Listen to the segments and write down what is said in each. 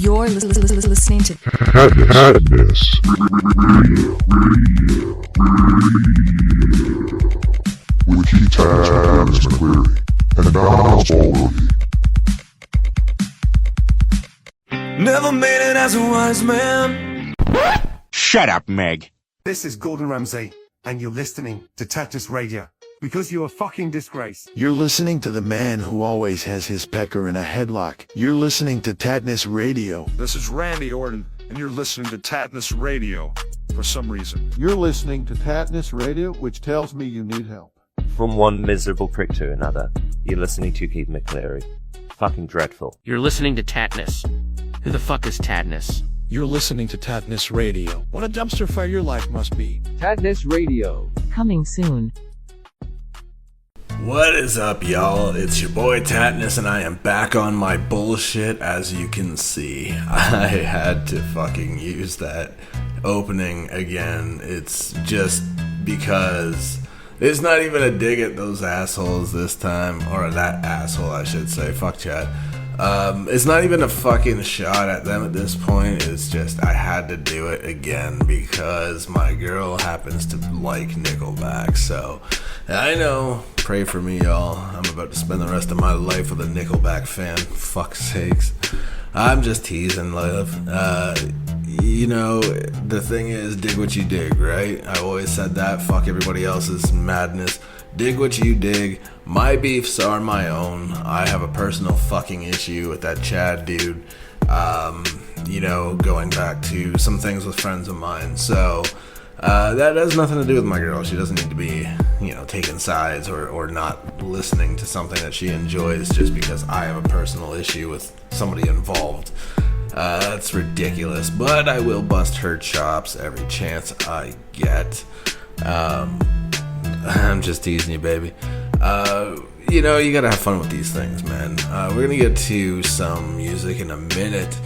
You're listening to Tattness Radio with Tattness McCleary and Niles Already. Never made it as a wise man. Shut up, Meg. This is Gordon Ramsay, and you're listening to Tattness Radio, because you're a fucking disgrace. You're listening to the man who always has his pecker in a headlock. You're listening to Tattness Radio. This is Randy Orton, and you're listening to Tattness Radio for some reason. You're listening to Tattness Radio, which tells me you need help. From one miserable prick to another, you're listening to Keith McCleary. Fucking dreadful. You're listening to Tattness. Who the fuck is Tattness? You're listening to Tattness Radio. What a dumpster fire your life must be. Tattness Radio. Coming soon. What is up, y'all? It's your boy Tattness, and I am back on my bullshit, as you can see. I had to fucking use that opening again. It's just because it's not even a dig at those assholes this time, or that asshole, I should say. Fuck chat. It's not even a fucking shot at them at this point. It's just I had to do it again because my girl happens to like Nickelback. So I know, pray for me, y'all. I'm about to spend the rest of my life with a Nickelback fan. Fuck's sakes. I'm just teasing, love. You know, the thing is, dig what you dig, right? I always said that. Fuck everybody else's madness. Dig what you dig. My beefs are my own. I have a personal fucking issue with that Chad dude. You know, going back to some things with friends of mine. So, that has nothing to do with my girl. She doesn't need to be, you know, taking sides or not listening to something that she enjoys just because I have a personal issue with somebody involved. That's ridiculous. But I will bust her chops every chance I get. I'm just teasing you, baby. You know, you gotta have fun with these things, man. We're gonna get to some music in a minute,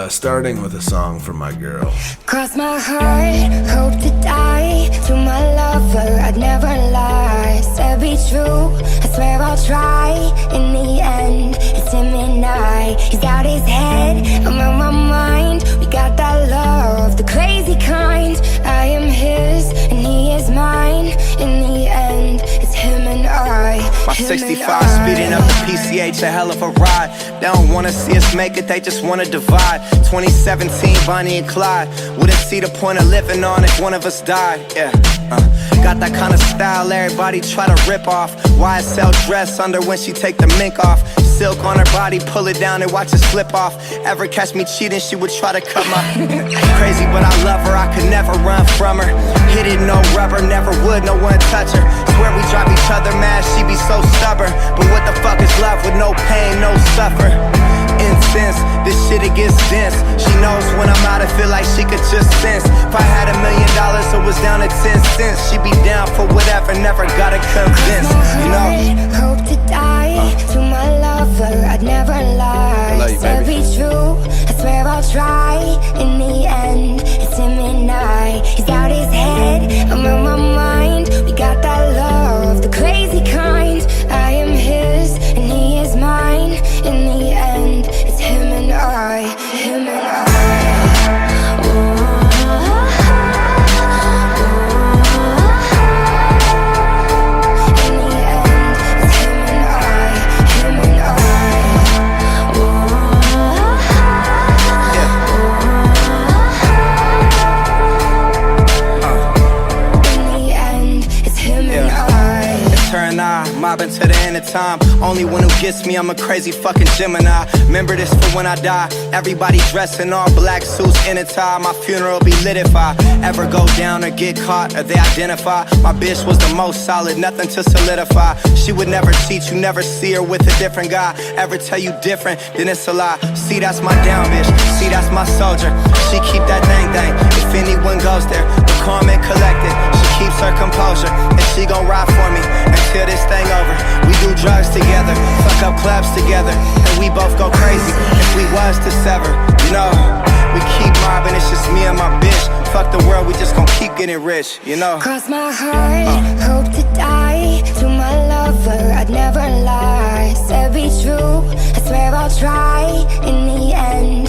starting with a song from my girl. Cross my heart, hope to die. To my lover, I'd never lie. Said be true, I swear I'll try. In the end, it's him and I. He's got his head, I'm on my mind. We got that love, the crazy kind. I am his, and he is mine. In the end, it's him and I. My 65 speeding up the PCH, a hell of a ride. They don't wanna see us make it, they just wanna divide. 2017, Bonnie and Clyde. Wouldn't see the point of living on if one of us died. Yeah, got that kind of style everybody try to rip off. YSL dress under when she take the mink off. Silk on her body, pull it down and watch it slip off. Ever catch me cheating, she would try to cut my crazy, but I love her, I could never run from her. Hit it, no rubber, never would, no one touch her. Swear we drive each other mad, she be so stubborn. But what the fuck is love with no pain, no suffer? Incense, this shit it gets dense. She knows when I'm out, I feel like she could just sense. If I had $1 million, it was down to 10 cents. She'd be down for whatever, never gotta convince, you know. Hope to die, to my lover, I'd never lie. I love you, Said baby. be true, I swear I'll try. In the end, it's him and I. He's got his head, I'm on my mind. We got that love, the crazy kind. I am his, and he is mine. In the end, it's him and I, him and I. Mobbing to the end of time. Only one who gets me, I'm a crazy fucking Gemini. Remember this for when I die. Everybody dressed in all black suits in a tie. My funeral be lit if I ever go down or get caught or they identify. My bitch was the most solid, nothing to solidify. She would never cheat, you never see her with a different guy. Ever tell you different, then it's a lie. See, that's my down bitch, see, that's my soldier. She keep that thing. If anyone goes there, but calm and collected. She keeps her composure, and she gon' ride for me until this thing over. We do drugs together, fuck up clubs together, and we both go crazy if we was to sever. You know, we keep mobbing, it's just me and my bitch. Fuck the world, we just gon' keep getting rich, you know. Cross my heart, hope to die. To my lover, I'd never lie. Said be true, I swear I'll try. In the end,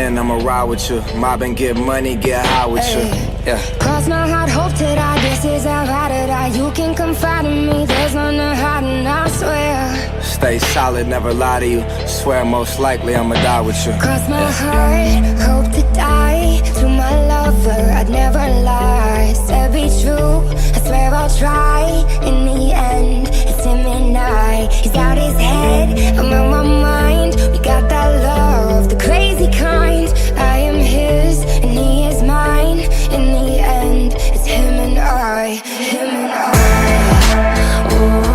then I'ma ride with you. Mob and get money, get high with you. Yeah. Cross my heart, hope to die. This is how I to die. You can confide in me. There's none to hide, and I swear. Stay solid, never lie to you. Swear most likely I'ma die with you. Cross my heart, hope to die. To my lover, I'd never lie. Said be true, I swear I'll try. In the end, it's him and I. He's out his head, I'm on my mind. We got that love, the crazy kind. I am his, and he is mine. In the end, it's him and I. Him and I. Oh.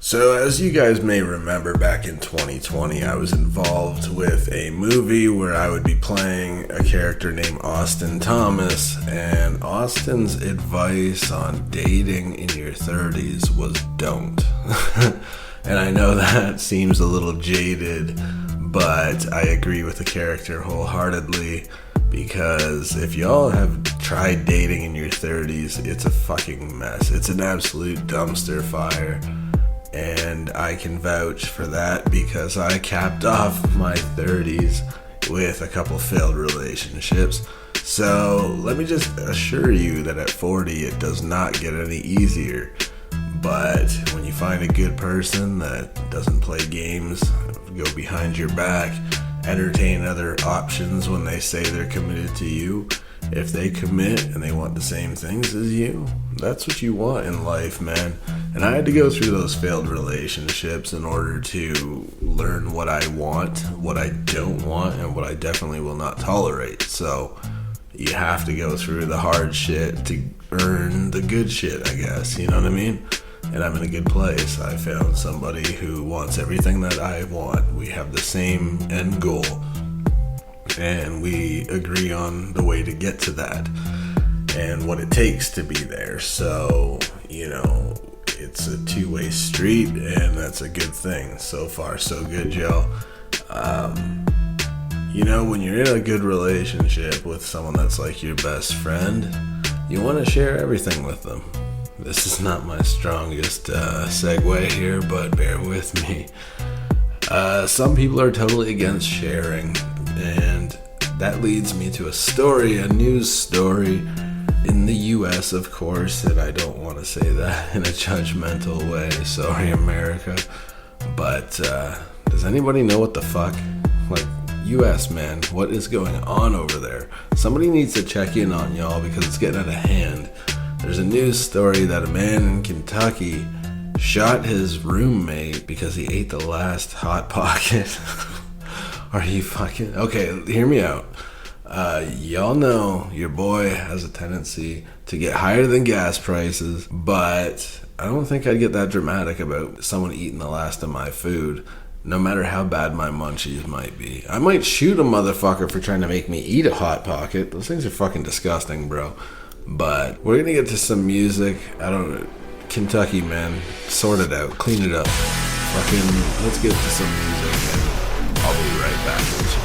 So as you guys may remember, back in 2020, I was involved with a movie where I would be playing a character named Austin Thomas, and Austin's advice on dating in your 30s was don't. And I know that seems a little jaded, but I agree with the character wholeheartedly, because if y'all have tried dating in your 30s, it's a fucking mess. It's an absolute dumpster fire. And I can vouch for that because I capped off my 30s with a couple failed relationships. So let me just assure you that at 40 it does not get any easier. But when you find a good person that doesn't play games, go behind your back, entertain other options when they say they're committed to you, if they commit and they want the same things as you, that's what you want in life, man. And I had to go through those failed relationships in order to learn what I want, what I don't want, and what I definitely will not tolerate. So you have to go through the hard shit to earn the good shit, I guess. You know what I mean? And I'm in a good place. I found somebody who wants everything that I want. We have the same end goal, and we agree on the way to get to that and what it takes to be there. So, you know, it's a two-way street, and that's a good thing. So far, so good, Joe. You know, when you're in a good relationship with someone that's like your best friend, you want to share everything with them. This is not my strongest segue here, but bear with me. Some people are totally against sharing, and that leads me to a story, a news story in the US, of course, and I don't want to say that in a judgmental way. Sorry, America. But does anybody know what the fuck? Like, US, man, what is going on over there? Somebody needs to check in on y'all because it's getting out of hand. There's a news story that a man in Kentucky shot his roommate because he ate the last Hot Pocket. Are you fucking... Okay, hear me out. Y'all know your boy has a tendency to get higher than gas prices, but I don't think I'd get that dramatic about someone eating the last of my food, no matter how bad my munchies might be. I might shoot a motherfucker for trying to make me eat a Hot Pocket. Those things are fucking disgusting, bro. But we're gonna get to some music. I don't know. Kentucky, man. Sort it out. Clean it up. Fucking, let's get to some music, and I'll be right back with you.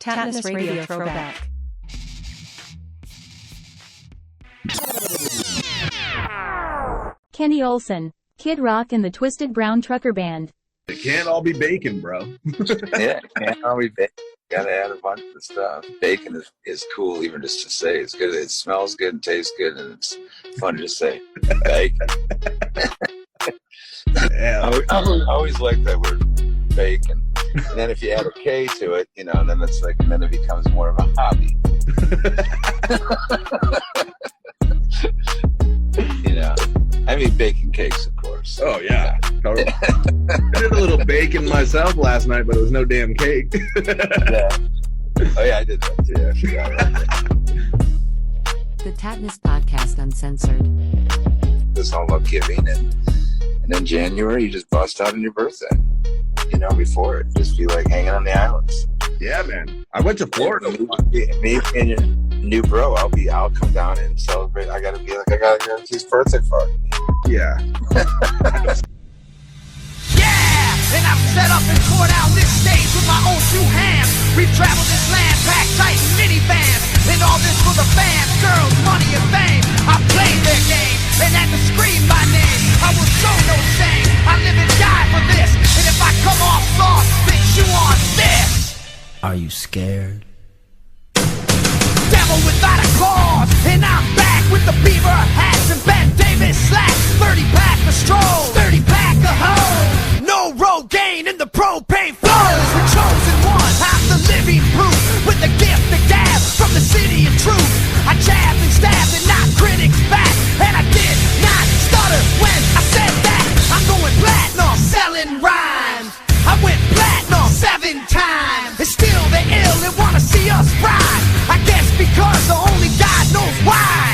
Tattness Radio Throwback. Kenny Olson, Kid Rock and the Twisted Brown Trucker Band. It can't all be bacon, bro. Yeah, it can't all be bacon. Gotta add a bunch of stuff. Bacon is cool, even just to say. It's good. It smells good and tastes good, and it's fun to just say bacon. Yeah. I always like that word, bacon. And then if you add a K to it, you know, then it's like, and then it becomes more of a hobby. You know, I mean bacon cakes, of course. Oh yeah, totally. I did a little bacon myself last night, but it was no damn cake. Yeah. Oh yeah, I did that too. I forgot about that. The Tattness Podcast Uncensored. This all about giving, and then January you just bust out on your birthday. You know, before it, just be like hanging on the islands. Yeah, man. I went to Florida. Me and your new bro, I'll come down and celebrate. I gotta go to his birthday party. Yeah. Yeah, and I've set up and tore down this stage with my own two hands. We've traveled this land, packed tight in minivans, and all this for the fans, girls, money, and fame. I played their game and had to scream my name. I will show no shame. I live and die for this, and if I come off soft, then chew on this. Are you scared? Devil without a cause, and I'm back with the beaver hats and Ben Davis slacks. 30-pack of stroll, 30-pack of hoes. No Rogaine in the propane flows. The chosen one, I'm the living proof, with the gift of gab from the city of truth. I jabbed and stabbed and knocked critics back, and I did not stutter when I said that. I'm going platinum, selling rhymes. I went platinum 7 times, and still they ill and wanna see us ride. I guess because the only God knows why.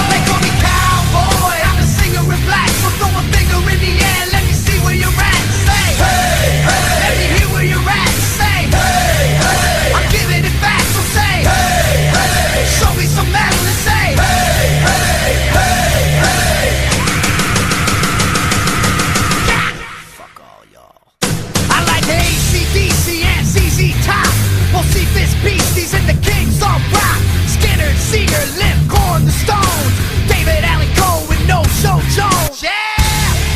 They call me cowboy, I'm a singer in black, so throw a finger in the air, let me see where you're at and say, hey, hey. Let me hear where you're at and say, hey, hey. I'm giving it back, so say, hey, hey. Show me some metal and say, hey, hey, hey, hey. Fuck all y'all. I like the AC/DC and ZZ Top. We'll see this beasties and the kings on rock. Skinner, Seeger, Limp, Korn, the Stones. David Allen Coe with No Show Jones. Yeah!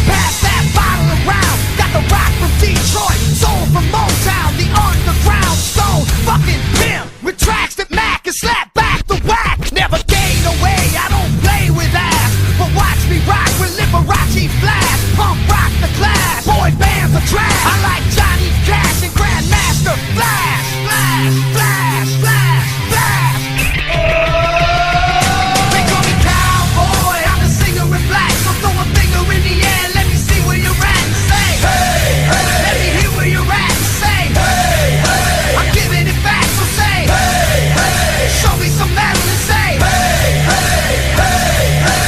Pass that bottle around. Got the rock from Detroit, soul from Motown, the underground stone. Fucking pimp with tracks that Mac and slap back the whack. Never gain away, I don't play with ass. But watch me rock with Liberace Flash. Punk rock the class, boy bands are trash. I like Johnny Cash and Grandmaster Flash. Flash, flash, flash, flash. They call me cowboy, I'm the singer in black, so throw a finger in the air, let me see where you're at and say, hey, hey. Let me hear where you're at and say, hey, hey. I'm giving it back, so say, hey, hey. Show me some metal and say, hey, hey, hey, hey.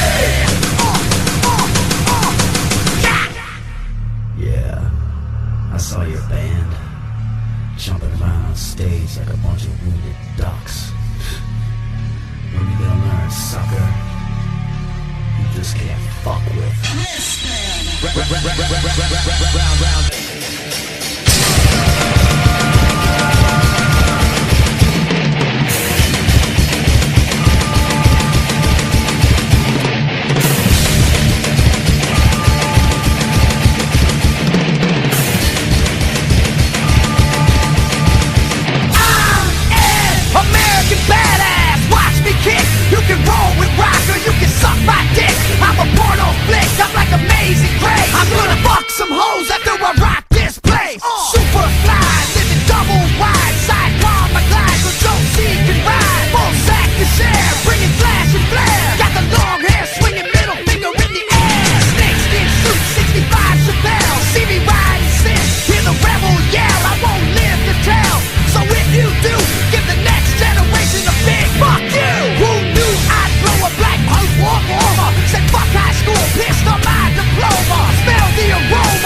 Yeah, I saw your band jumping around on stage like a bunch of wounded ducks. When you gonna learn, sucker? You just can't fuck with. American badass, watch me kick. You can roll with rock or you can suck my dick. I'm a porno flick, I'm like Amazing Grace. I'm gonna fuck some hoes after I rock this place. Super fly, living double wide, sidecar my glide so Joe C can ride. Full sack to share, bringing flash and flare. Got the long hair, swinging middle finger in the air. Snakeskin suit, 65 Chappelle. See me riding sin, hear the rebel yell. I won't live to tell, so if you do, give the next generation a big fuck you. Who knew I'd blow a black post war over? Said fuck high school, pissed on my diploma. Smell the aroma.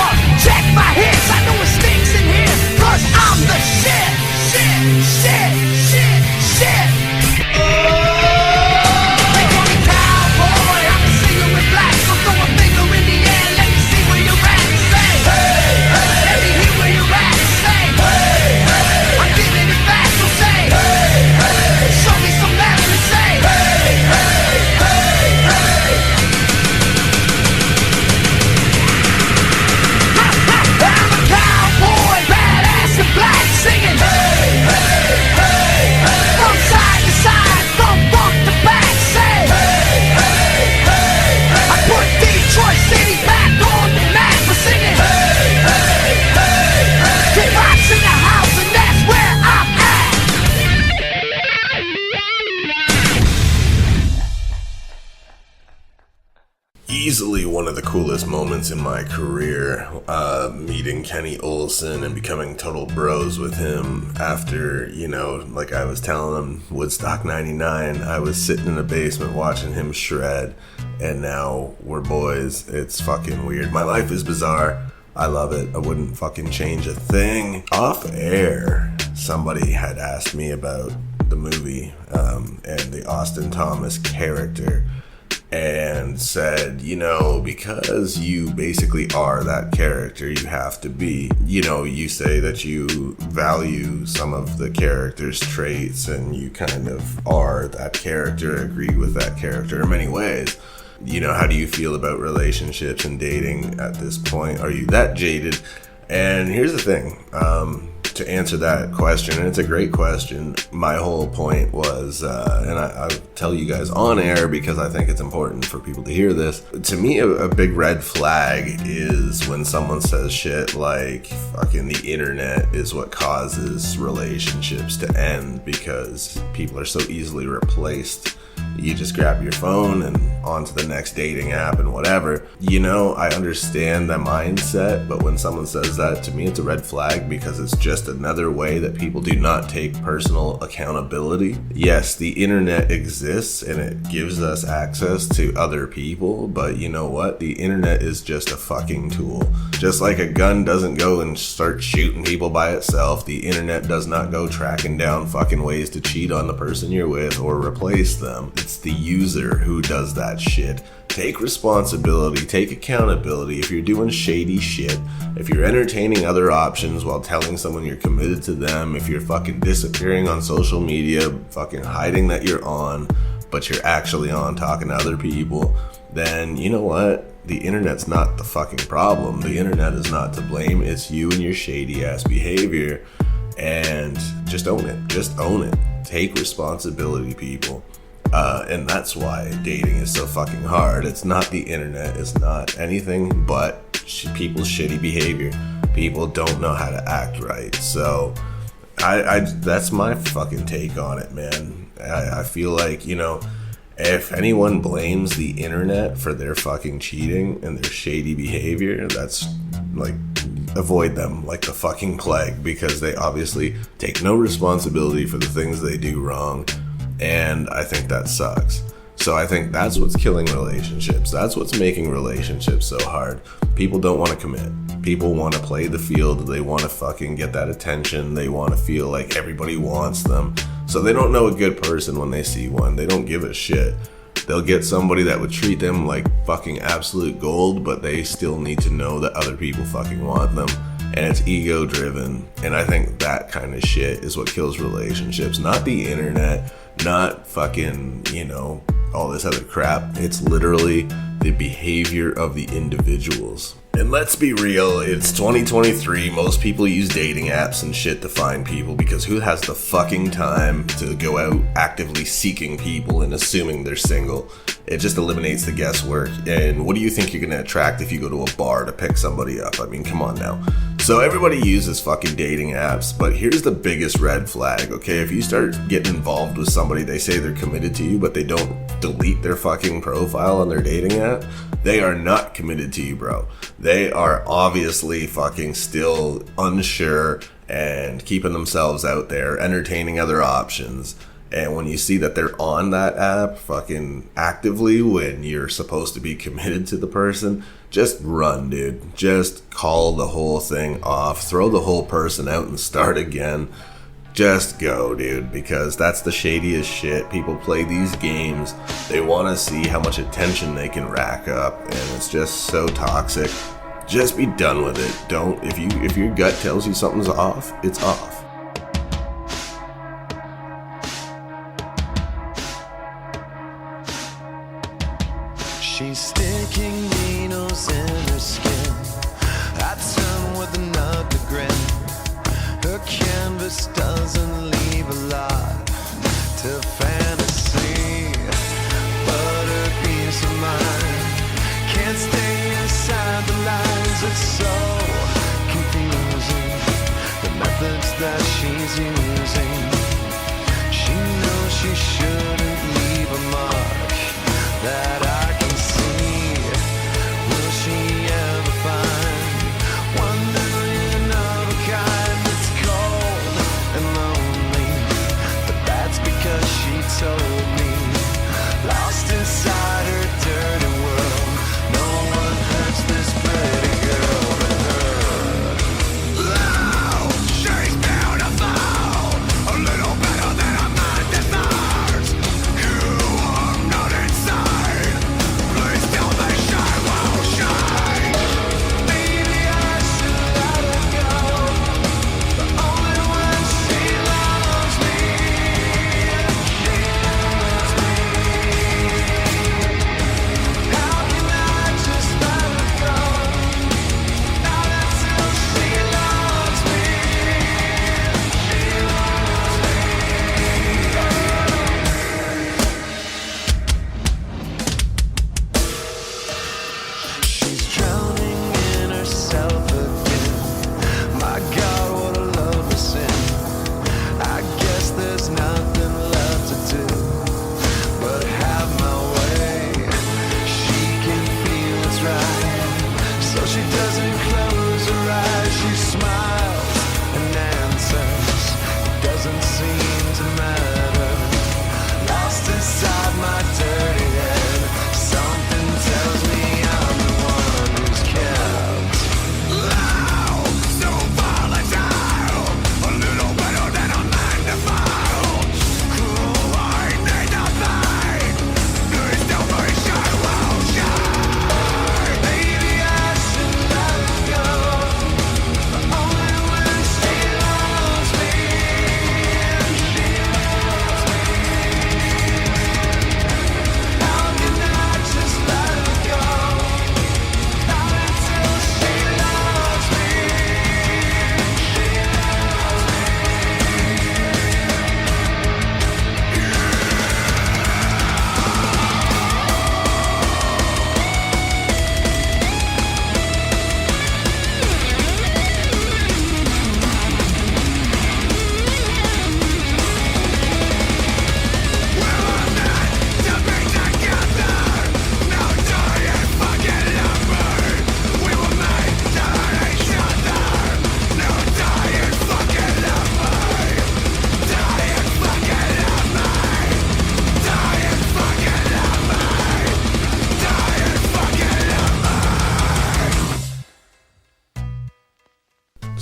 easily one of the coolest moments in my career, meeting Kenny Olsen and becoming total bros with him after, you know, like I was telling him, Woodstock 99, I was sitting in a basement watching him shred, and now we're boys. It's fucking weird. My life is bizarre. I love it. I wouldn't fucking change a thing. Off air, somebody had asked me about the movie and the Austin Thomas character, and said, you know, because you basically are that character, you have to be, you know, you say that you value some of the character's traits and you kind of are that character, agree with that character in many ways. You know, how do you feel about relationships and dating at this point? Are you that jaded? And here's the thing, to answer that question, and it's a great question, my whole point was, and I'll tell you guys on air because I think it's important for people to hear this. To me, a big red flag is when someone says shit like, fucking the internet is what causes relationships to end because people are so easily replaced. You just grab your phone and on to the next dating app and whatever. You know, I understand the mindset, but when someone says that, to me it's a red flag because it's just another way that people do not take personal accountability. Yes, the internet exists and it gives us access to other people, but you know what? The internet is just a fucking tool. Just like a gun doesn't go and start shooting people by itself, the internet does not go tracking down fucking ways to cheat on the person you're with or replace them. It's the user who does that shit. Take responsibility, take accountability. If you're doing shady shit, if you're entertaining other options while telling someone you're committed to them, if you're fucking disappearing on social media, fucking hiding that you're on, but you're actually on talking to other people, then you know what? The internet's not the fucking problem. The internet is not to blame. It's you and your shady ass behavior. And just own it. Just own it. Take responsibility, people. And that's why dating is so fucking hard. It's not the internet. It's not anything but people's shitty behavior. People don't know how to act right. So I that's my fucking take on it, man. I feel like, you know, if anyone blames the internet for their fucking cheating and their shady behavior, that's like, avoid them like the fucking plague, because they obviously take no responsibility for the things they do wrong. And I think that sucks. So I think that's what's killing relationships. That's what's making relationships so hard. People don't want to commit. People want to play the field. They want to fucking get that attention. They want to feel like everybody wants them. So they don't know a good person when they see one. They don't give a shit. They'll get somebody that would treat them like fucking absolute gold, but they still need to know that other people fucking want them. And it's ego driven. And I think that kind of shit is what kills relationships. Not the internet, not fucking, you know, all this other crap. It's literally the behavior of the individuals. And let's be real, it's 2023. Most people use dating apps and shit to find people, because who has the fucking time to go out actively seeking people and assuming they're single? It just eliminates the guesswork. And what do you think you're going to attract if you go to a bar to pick somebody up? I mean, come on now. So everybody uses fucking dating apps, but here's the biggest red flag, okay? If you start getting involved with somebody, they say they're committed to you, but they don't delete their fucking profile on their dating app, they are not committed to you, bro. They are obviously fucking still unsure and keeping themselves out there, entertaining other options. And when you see that they're on that app fucking actively when you're supposed to be committed to the person, just run, dude. Just call the whole thing off. Throw the whole person out and start again. Just go, dude, because that's the shadiest shit. People play these games. They want to see how much attention they can rack up, and it's just so toxic. Just be done with it. Don't, if your gut tells you something's off, it's off. She's sticking needles in her skin. I turn with another grin. Her canvas doesn't leave a lot to fantasy, but her peace of mind can't stay inside the lines. It's so confusing, the methods that she's using. She knows she shouldn't leave a mark that I can see.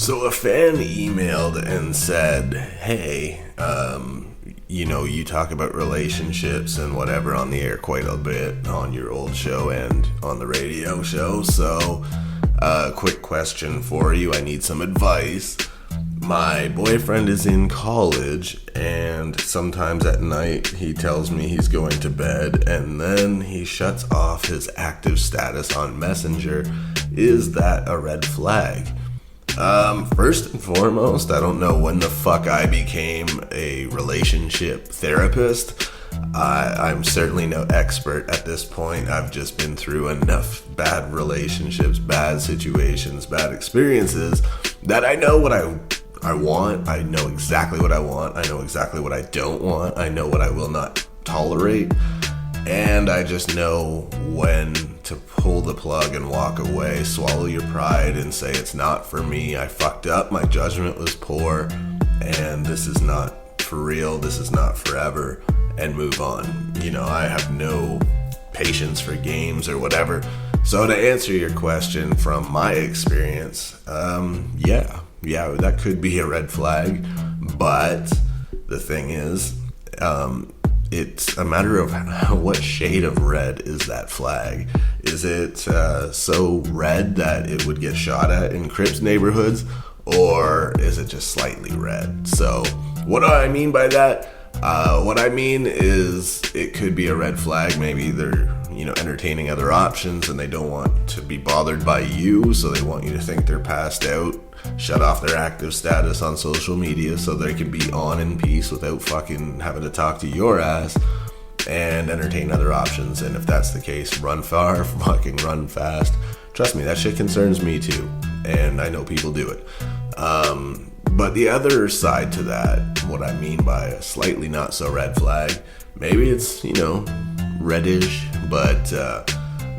So a fan emailed and said, hey, you talk about relationships and whatever on the air quite a bit on your old show and on the radio show. So, quick question for you. I need some advice. My boyfriend is in college, and sometimes at night he tells me he's going to bed, and then he shuts off his active status on Messenger. Is that a red flag? First and foremost, I don't know when the fuck I became a relationship therapist. I'm certainly no expert at this point. I've just been through enough bad relationships, bad situations, bad experiences that I know what I want. I know exactly what I want. I know exactly what I don't want. I know what I will not tolerate. And I just know when to pull the plug and walk away, swallow your pride and say it's not for me. I fucked up. My judgment was poor. And this is not for real. This is not forever. And move on. I have no patience for games or whatever. So to answer your question from my experience, yeah, that could be a red flag. But the thing is, it's a matter of what shade of red is that flag. Is it so red that it would get shot at in Crips neighborhoods, or is it just slightly red? So what do I mean by that? What I mean is it could be a red flag. Maybe they're entertaining other options and they don't want to be bothered by you, so they want you to think they're passed out, shut off their active status on social media so they can be on in peace without fucking having to talk to your ass and entertain other options. And if that's the case, run far, fucking run fast. Trust me, that shit concerns me too, and I know people do it. But the other side to that, what I mean by a slightly not so red flag, maybe it's, reddish, but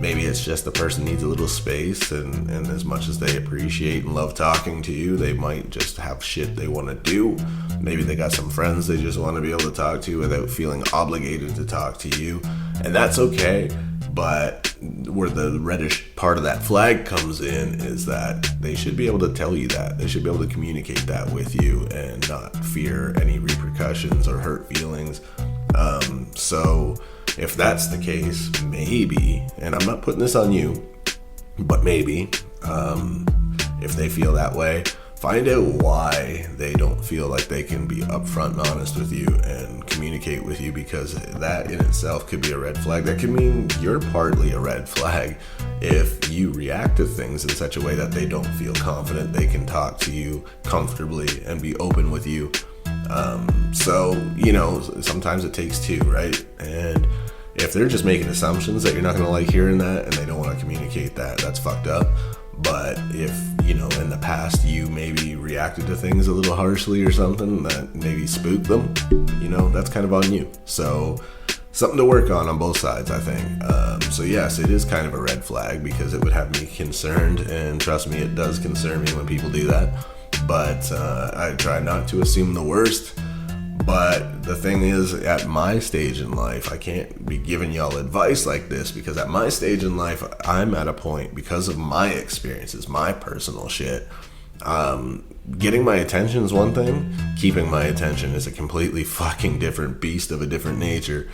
maybe it's just the person needs a little space, and as much as they appreciate and love talking to you, they might just have shit they want to do. Maybe they got some friends they just want to be able to talk to without feeling obligated to talk to you, and that's okay. But where the reddish part of that flag comes in is that they should be able to tell you that. They should be able to communicate that with you and not fear any repercussions or hurt feelings. So if that's the case, maybe, and I'm not putting this on you, but maybe, if they feel that way, find out why they don't feel like they can be upfront and honest with you and communicate with you, because that in itself could be a red flag. That could mean you're partly a red flag if you react to things in such a way that they don't feel confident they can talk to you comfortably and be open with you. So, sometimes it takes two, right? And if they're just making assumptions that you're not going to like hearing that and they don't want to communicate that, that's fucked up. But if, in the past you maybe reacted to things a little harshly or something that maybe spooked them, that's kind of on you. So something to work on both sides, I think. So yes, it is kind of a red flag because it would have me concerned, and trust me, it does concern me when people do that. But I try not to assume the worst. But the thing is, at my stage in life, I can't be giving y'all advice like this, because at my stage in life, I'm at a point, because of my experiences, my personal shit, getting my attention is one thing, keeping my attention is a completely fucking different beast of a different nature,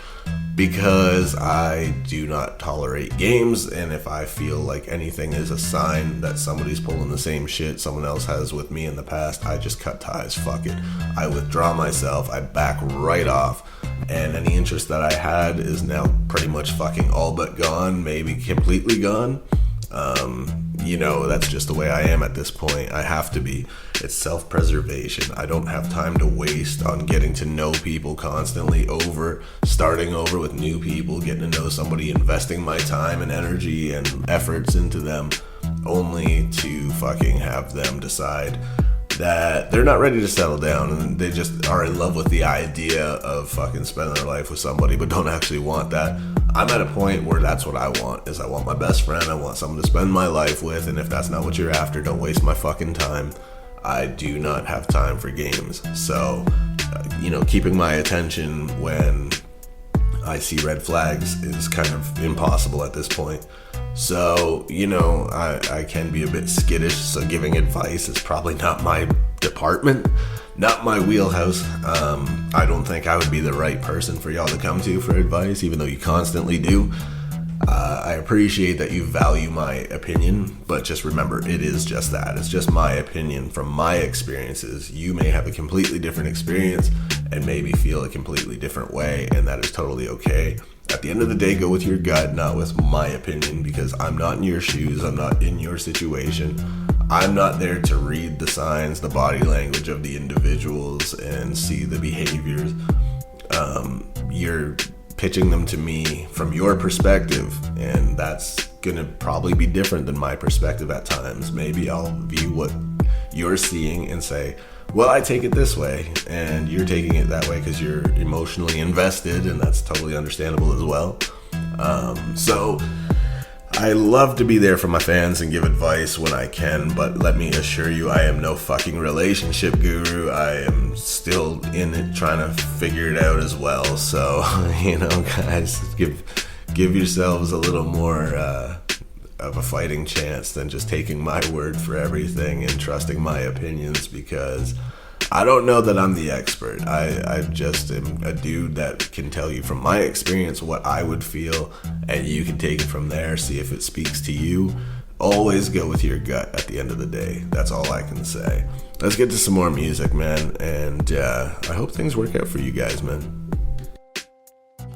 because I do not tolerate games, and if I feel like anything is a sign that somebody's pulling the same shit someone else has with me in the past, I just cut ties. Fuck it. I withdraw myself. I back right off. And any interest that I had is now pretty much fucking all but gone, maybe completely gone. That's just the way I am at this point. I have to be. It's self-preservation. I don't have time to waste on getting to know people constantly starting over with new people, getting to know somebody, investing my time and energy and efforts into them, only to fucking have them decide that they're not ready to settle down and they just are in love with the idea of fucking spending their life with somebody but don't actually want that. I'm at a point where that's what I want, is I want my best friend, I want someone to spend my life with, and if that's not what you're after, don't waste my fucking time. I do not have time for games. So, keeping my attention when I see red flags is kind of impossible at this point. So, you know, I can be a bit skittish, so giving advice is probably not my department, not my wheelhouse. I don't think I would be the right person for y'all to come to for advice, even though you constantly do. I appreciate that you value my opinion, but just remember, it is just that. It's just my opinion from my experiences. You may have a completely different experience and maybe feel a completely different way, and that is totally okay. At the end of the day, go with your gut, not with my opinion, because I'm not in your shoes. I'm not in your situation. I'm not there to read the signs, the body language of the individuals and see the behaviors. You're pitching them to me from your perspective, and that's gonna probably be different than my perspective at times. Maybe I'll view what you're seeing and say, well, I take it this way, and you're taking it that way because you're emotionally invested, and that's totally understandable as well. So I love to be there for my fans and give advice when I can, but let me assure you, I am no fucking relationship guru. I am still in it trying to figure it out as well. So, you know, guys, give yourselves a little more of a fighting chance than just taking my word for everything and trusting my opinions, because I don't know that I'm the expert. I just am a dude that can tell you from my experience what I would feel, and you can take it from there, see if it speaks to you. Always go with your gut at the end of the day. That's all I can say. Let's get to some more music, man, and I hope things work out for you guys, man.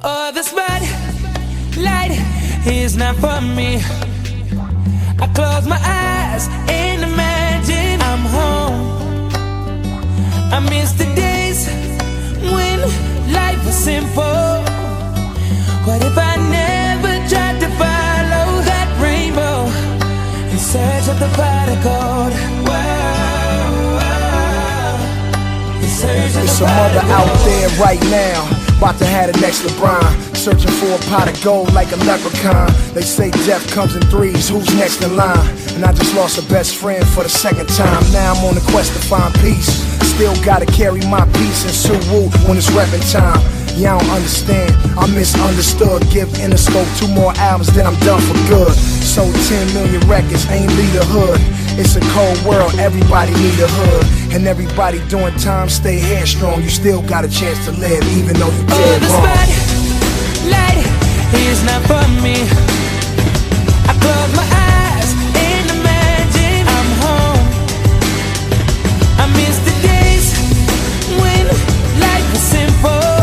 Oh, the spotlight is not for me. I close my eyes and imagine I'm home. I miss the days when life was simple. What if I never tried to follow that rainbow in search of the pot of gold? Whoa, in search of There's the some pot other of out gold. there right now, about to have the next LeBron, searching for a pot of gold like a leprechaun. They say death comes in threes, who's next in line? And I just lost a best friend for the second time. Now I'm on the quest to find peace. Still gotta carry my peace and Suwu when it's reppin' time. Yeah, I don't understand, I'm misunderstood. Give Interscope 2 more albums, then I'm done for good. Sold 10 million records, ain't lead a hood. It's a cold world, everybody need a hood. And everybody doing time, stay headstrong. You still got a chance to live, even though you dead wrong. Spotlight is not for me. I close my eyes and imagine I'm home. I miss the days when life was simple.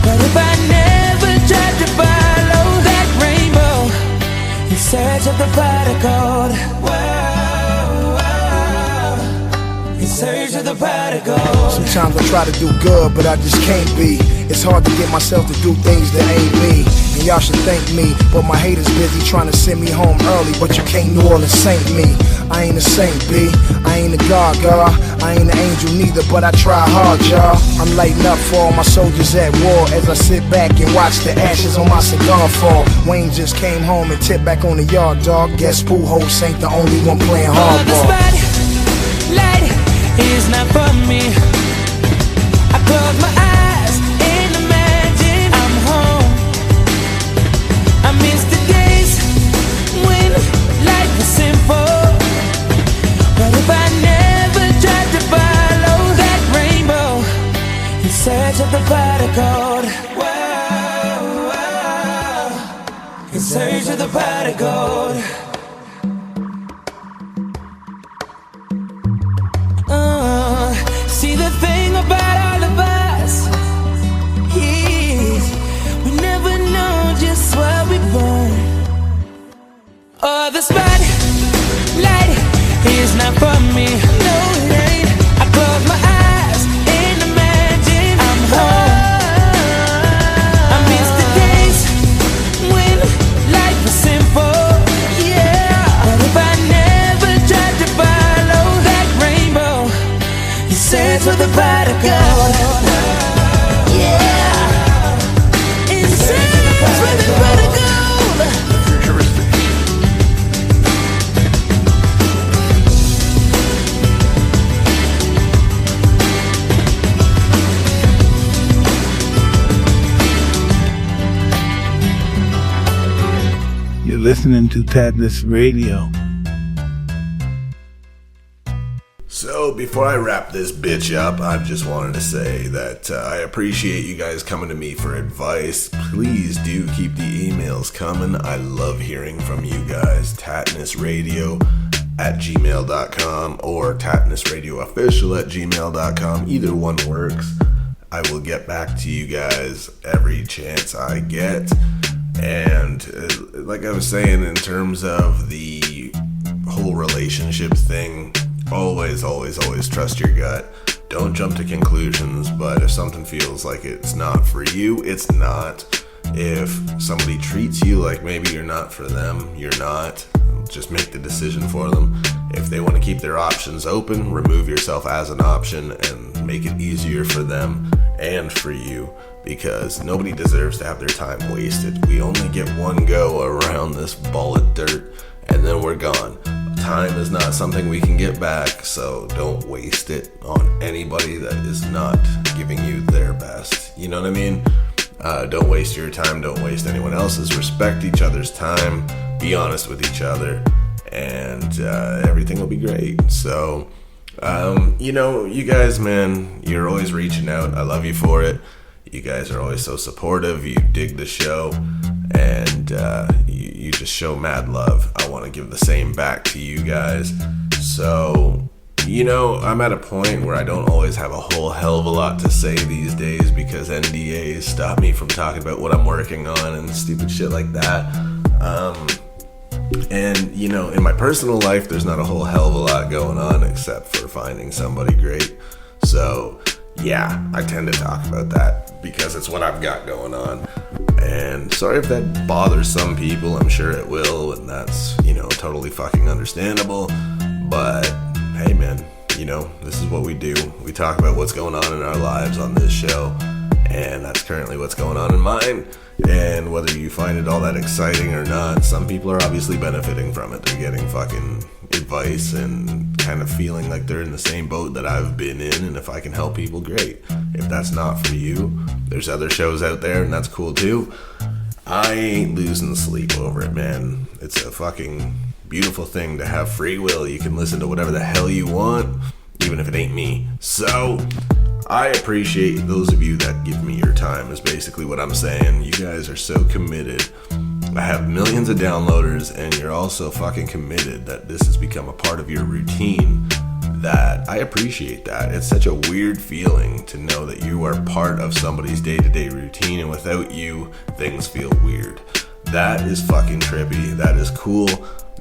What if I never tried to follow that rainbow in search of the pot of gold? In search of the pot of gold. Sometimes I try to do good, but I just can't be. It's hard to get myself to do things that ain't me. And y'all should thank me, but my haters busy trying to send me home early. But you can't New Orleans saint me. I ain't a saint, B. I ain't a god, girl. I ain't an angel neither, but I try hard, y'all. I'm lighting up for all my soldiers at war as I sit back and watch the ashes on my cigar fall. Wayne just came home and tipped back on the yard, dog. Guess Pujols ain't the only one playing hardball. Spotlight is not for me. I close my eyes and imagine I'm home. I miss the days when life was simple. What if I never tried to follow that rainbow in search of the pot of gold? Whoa, in search of the pot of gold. See, the thing about all of us is we never know just what we want. Oh, the spotlight is not for me. No, it ain't. I close my eyes and imagine I'm home. I miss the days when life was simple. Yeah. What if I never tried to follow that rainbow? Search for the pot of gold. Yeah. In search for the pot of gold. listening to Tattness Radio. So before I wrap this bitch up, I just wanted to say that I appreciate you guys coming to me for advice. Please do keep the emails coming. I love hearing from you guys. tattnessradio@gmail.com or tattnessradioofficial@gmail.com. Either one works. I will get back to you guys every chance I get. And like I was saying, in terms of the whole relationship thing, always trust your gut. Don't jump to conclusions, but if something feels like it's not for you, it's not. If somebody treats you like maybe you're not for them, you're not. Just make the decision for them. If they want to keep their options open, remove yourself as an option and make it easier for them and for you, because nobody deserves to have their time wasted. We only get one go around this ball of dirt and then we're gone. Time is not something we can get back, so don't waste it on anybody that is not giving you their best. You know what I mean? Don't waste your time, don't waste anyone else's. Respect each other's time, be honest with each other, and everything will be great. So, you guys, man, you're always reaching out. I love you for it. You guys are always so supportive. You dig the show, and you just show mad love. I want to give the same back to you guys. So, I'm at a point where I don't always have a whole hell of a lot to say these days because NDAs stop me from talking about what I'm working on and stupid shit like that. And, in my personal life, there's not a whole hell of a lot going on except for finding somebody great. So, yeah, I tend to talk about that because it's what I've got going on. And sorry if that bothers some people, I'm sure it will, and that's, totally fucking understandable. But, hey man, this is what we do. We talk about what's going on in our lives on this show, and that's currently what's going on in mine. And whether you find it all that exciting or not, some people are obviously benefiting from it. They're getting fucking advice and kind of feeling like they're in the same boat that I've been in, and if I can help people, great. If that's not for you, there's other shows out there, and that's cool too. I ain't losing sleep over it, man. It's a fucking beautiful thing to have free will. You can listen to whatever the hell you want, even if it ain't me. So I appreciate those of you that give me your time, is basically what I'm saying. You guys are so committed. I have millions of downloaders, and you're also fucking committed that this has become a part of your routine. That I appreciate that. It's such a weird feeling to know that you are part of somebody's day-to-day routine, and without you, things feel weird. That is fucking trippy. That is cool.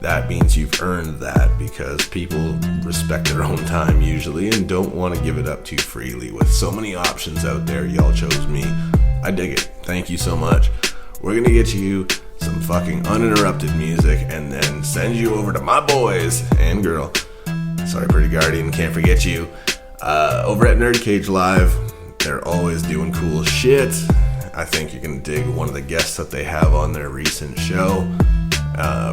That means you've earned that, because people respect their own time usually and don't want to give it up too freely. With so many options out there, y'all chose me. I dig it. Thank you so much. We're gonna get you some fucking uninterrupted music and then send you over to my boys and girl. Sorry, Pretty Guardian, can't forget you. Over at Nerd Cage Live, they're always doing cool shit. I think you can dig one of the guests that they have on their recent show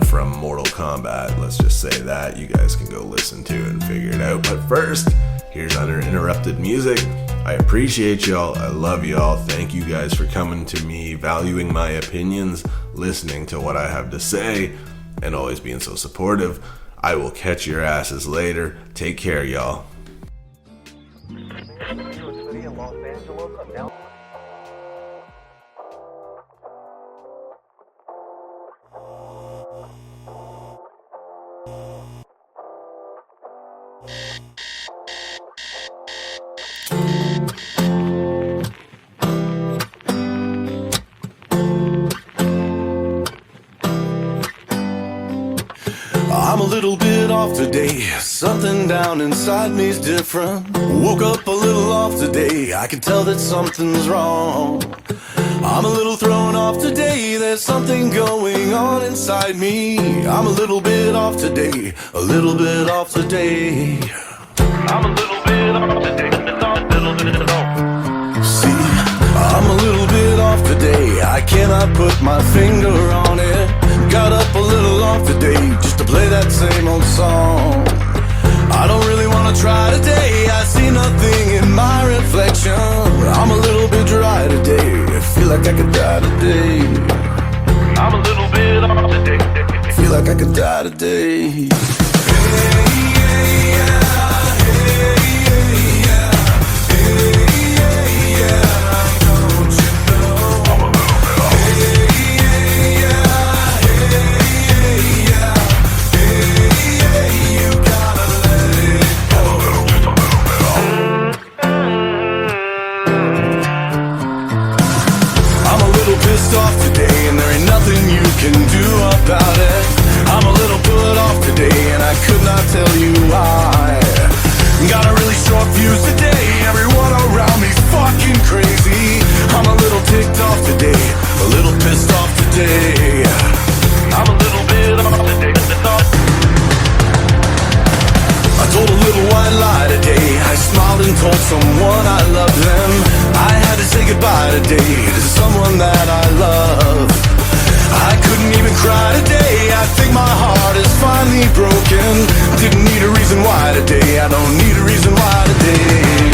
from Mortal Kombat. Let's just say that. You guys can go listen to it and figure it out. But first, here's uninterrupted music. I appreciate y'all. I love y'all. Thank you guys for coming to me, valuing my opinions, listening to what I have to say, and always being so supportive. I will catch your asses later. Take care, y'all. I'm a little bit off today, something down inside me's different. Woke up a little off today, I can tell that something's wrong. I'm a little thrown off today, there's something going on inside me. I'm a little bit off today, a little bit off today. I'm a little bit off today, little bit off. See, I'm a little bit off today, I cannot put my finger on it. Got up a little off today, just to play that same old song. I don't really wanna try today, I see nothing in my reflection. I'm a little bit dry today, I feel like I could die today. I'm a little bit off today. Feel like I could die today. Pissed off today, and there ain't nothing you can do about it. I'm a little put off today, and I could not tell you why. Got a really short fuse today, everyone around me's fucking crazy. I'm a little ticked off today, a little pissed off today. I'm a little bit off today. I told a little white lie today. I smiled and told someone I loved them. I had to say goodbye today to someone that I love. I couldn't even cry today. I think my heart is finally broken. Didn't need a reason why today. I don't need a reason why today.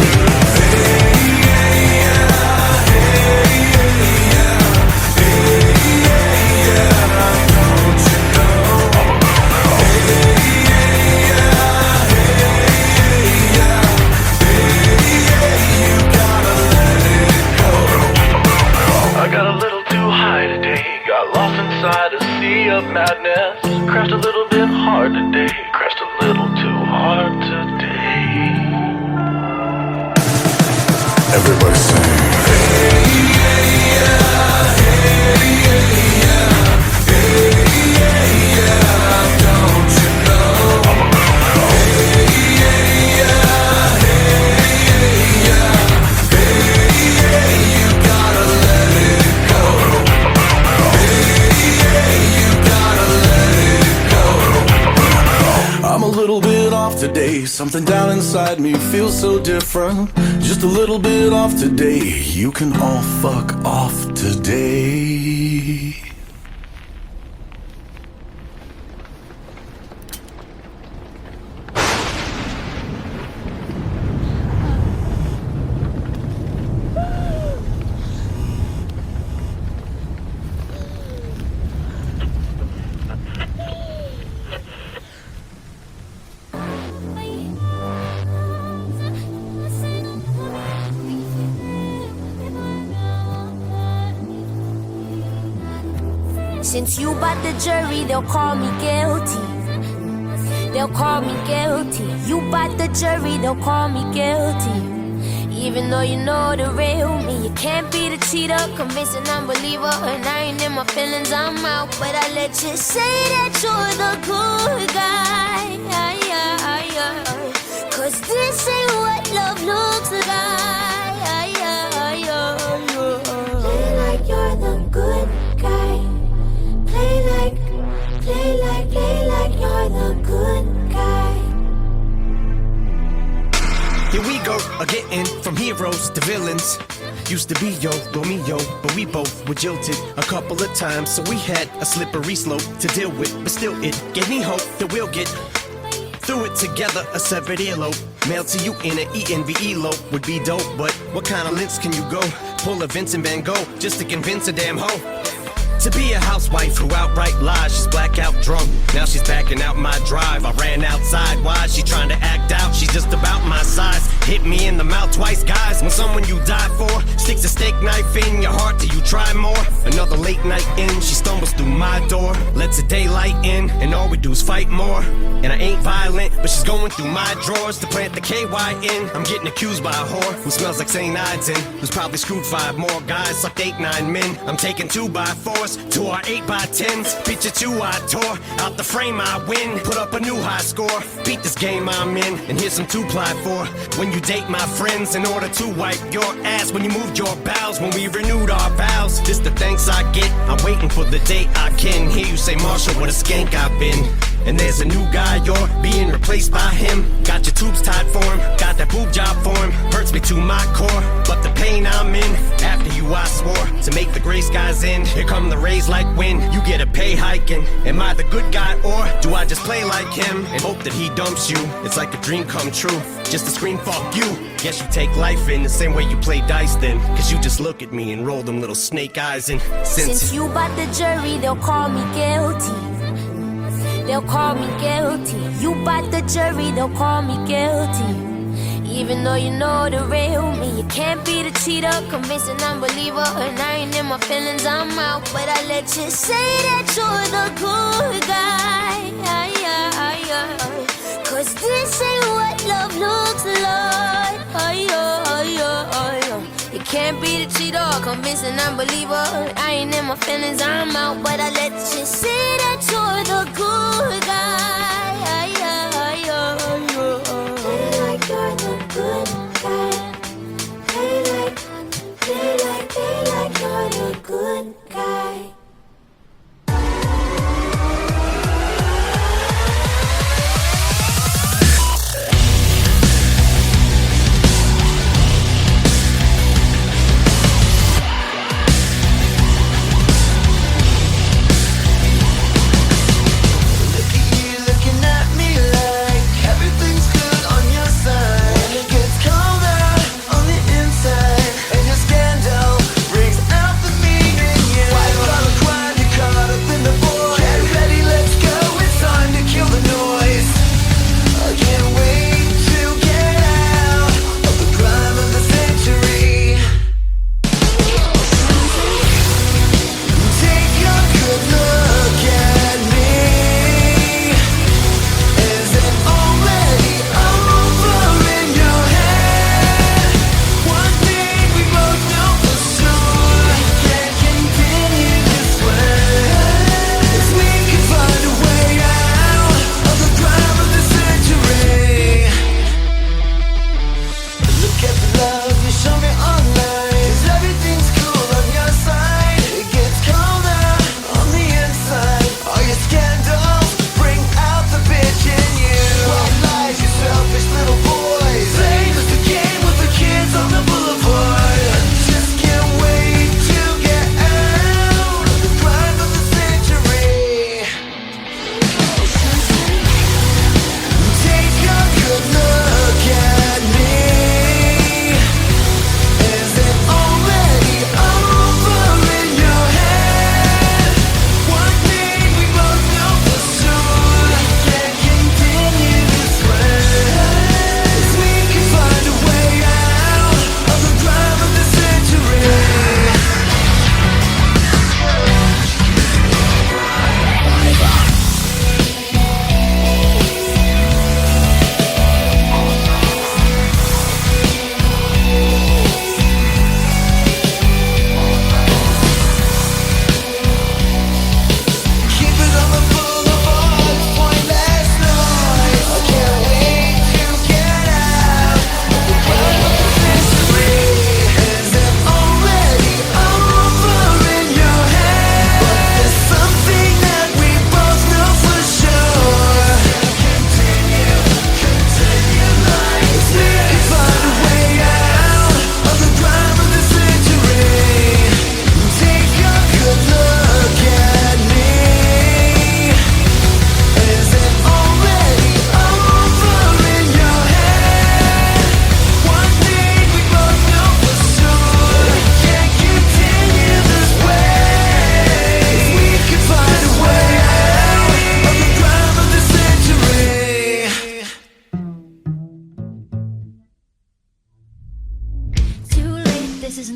Inside a sea of madness, crashed a little bit hard today, crashed a little too hard today. Everybody sing. Hey, yeah, yeah, hey, yeah, yeah, hey, yeah, yeah, don't you know? Hey, yeah, yeah, hey, yeah, hey, yeah, you gotta let it go. I'm a little bit off today. Something down inside me feels so different. Just a little bit off today. You can all fuck off today. Since you bought the jury, they'll call me guilty. They'll call me guilty. You bought the jury, they'll call me guilty. Even though you know the real me, you can't be the cheater, convincing unbeliever. And I ain't in my feelings, I'm out. But I let you say that you're the good guy. Cause this ain't what love looks like. Play like you're the good guy. Play like you're the good guy. Here we go, getting from heroes to villains. Used to be yo, Romeo, but we both were jilted a couple of times, so we had a slippery slope to deal with. But still, it gave me hope that we'll get through it together. A separate earlobe mailed to you in an ENVE lope would be dope. But what kind of lengths can you go? Pull a Vincent Van Gogh just to convince a damn hoe to be a housewife who outright lies. She's blackout drunk, now she's backing out my drive. I ran outside, why? She trying to act out, she's just about my size. Hit me in the mouth twice, guys. When someone you die for sticks a steak knife in your heart, do you try more? Another late night in, she stumbles through my door, lets the daylight in, and all we do is fight more. And I ain't violent, but she's going through my drawers to plant the KY in. I'm getting accused by a whore who smells like St. Ides and who's probably screwed 5 more guys, sucked 8, 9 men. I'm taking 2x4s to our 8x10s. Picture 2 I tore out the frame, I win. Put up a new high score, beat this game I'm in. And here's some 2-ply for when you date my friends in order to wipe your ass. When you moved your bowels, when we renewed our vows. This the thanks I get, I'm waiting for the day I can hear you say, Marshall, what a skank I've been. And there's a new guy, you're being replaced by him. Got your tubes tied for him, got that boob job for him. Hurts me to my core, but the pain I'm in. After you I swore to make the gray skies end. Here come the rays like wind, you get a pay hike. And am I the good guy or do I just play like him and hope that he dumps you? It's like a dream come true, just to scream fuck you. Guess you take life in the same way you play dice then. Cause you just look at me and roll them little snake eyes. And since you bought the jury, they'll call me guilty. They'll call me guilty. You bought the jury, they'll call me guilty. Even though you know the real me, you can't be the cheater, convincing unbeliever. And I ain't in my feelings, I'm out. But I let you say that you're the good guy. Cause this ain't what love looks like. You can't be the cheater, convincing unbeliever. I ain't in my feelings, I'm out. But I let you say that you're the good guy. Play like you're the good guy. Play like you're the good guy.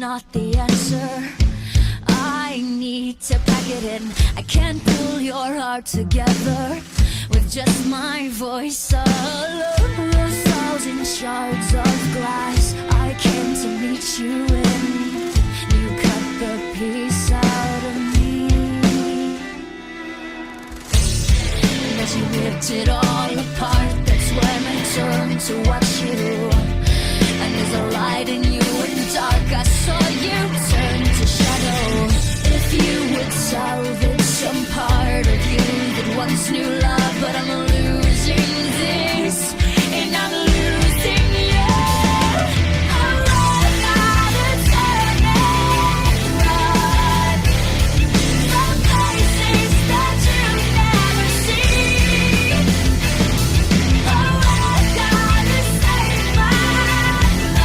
not the answer. I need to pack it in. I can't pull your heart together with just my voice alone. 1,000 shards of glass I came to meet you in. You cut the piece out of me, and as you ripped it all apart, that's when I turned to watch you. And there's a light in you in the dark. I saw you turn to shadow. If you would salvage some part of you that once knew love, but I'm losing this, and I'm losing you. I'm running out of time and run from places that you've never seen. Oh, I gotta save my life.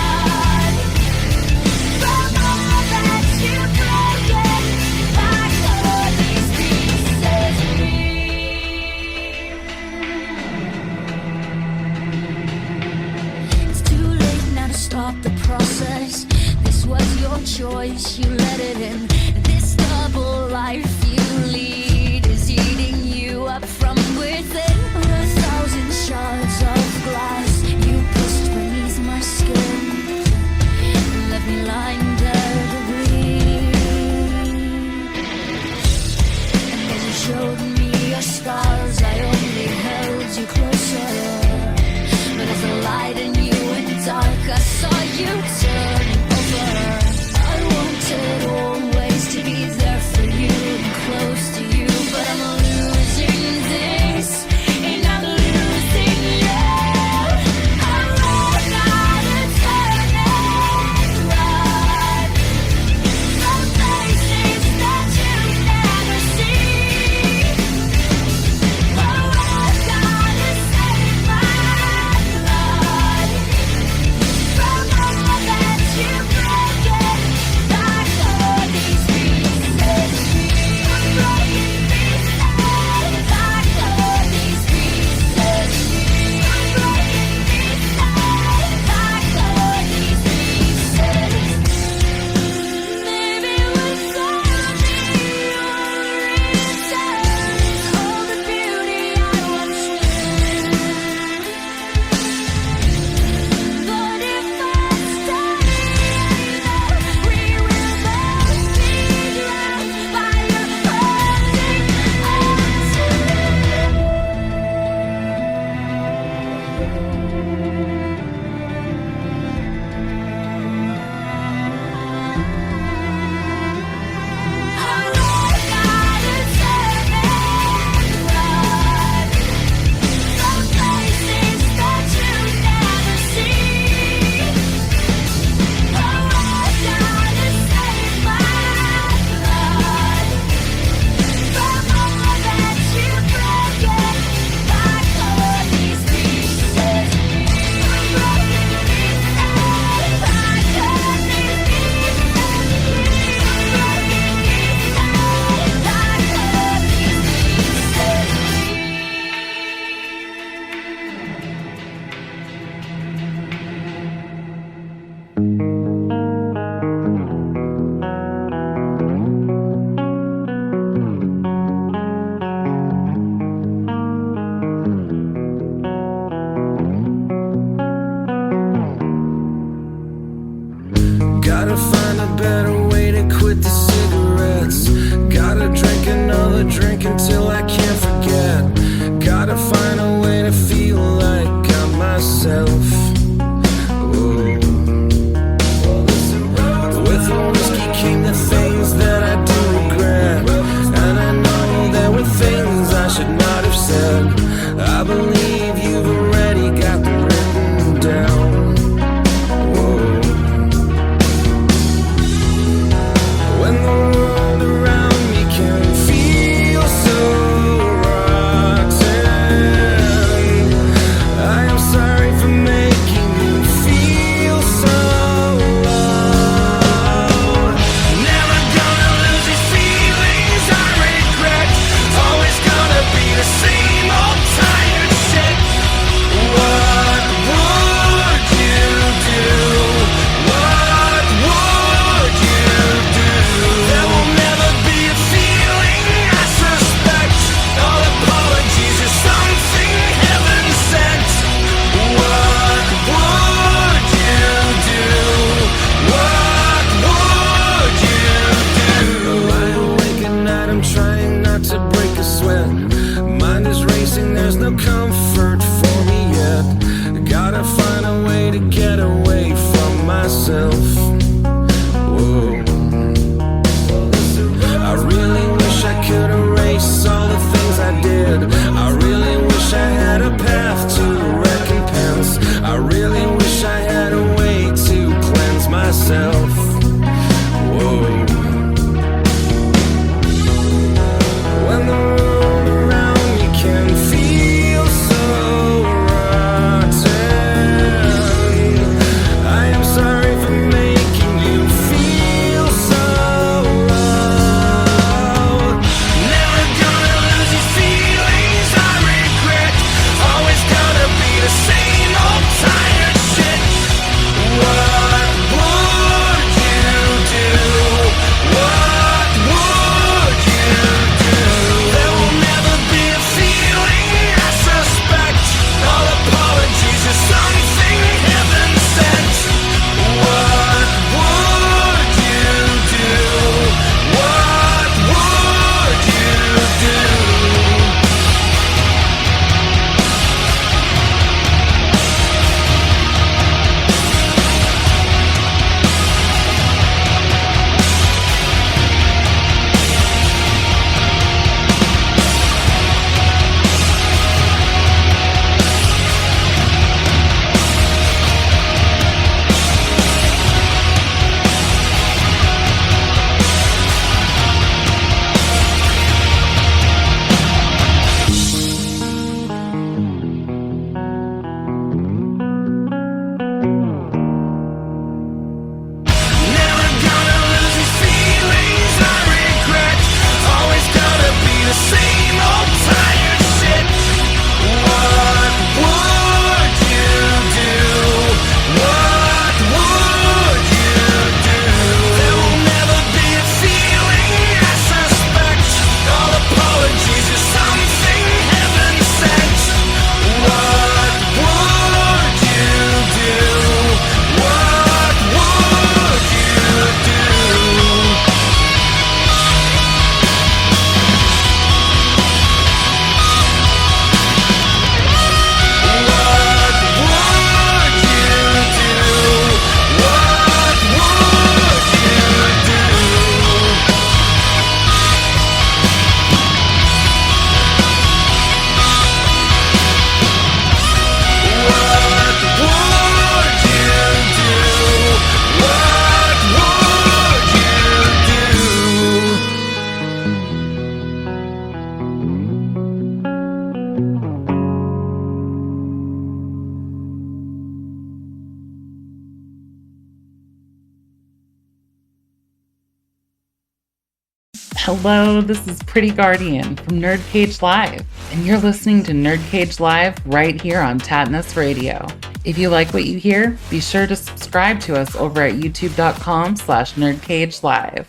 Hello, this is Pretty Guardian from Nerd Cage Live, and you're listening to Nerd Cage Live right here on Tattness Radio. If you like what you hear, be sure to subscribe to us over at youtube.com/nerdcagelive.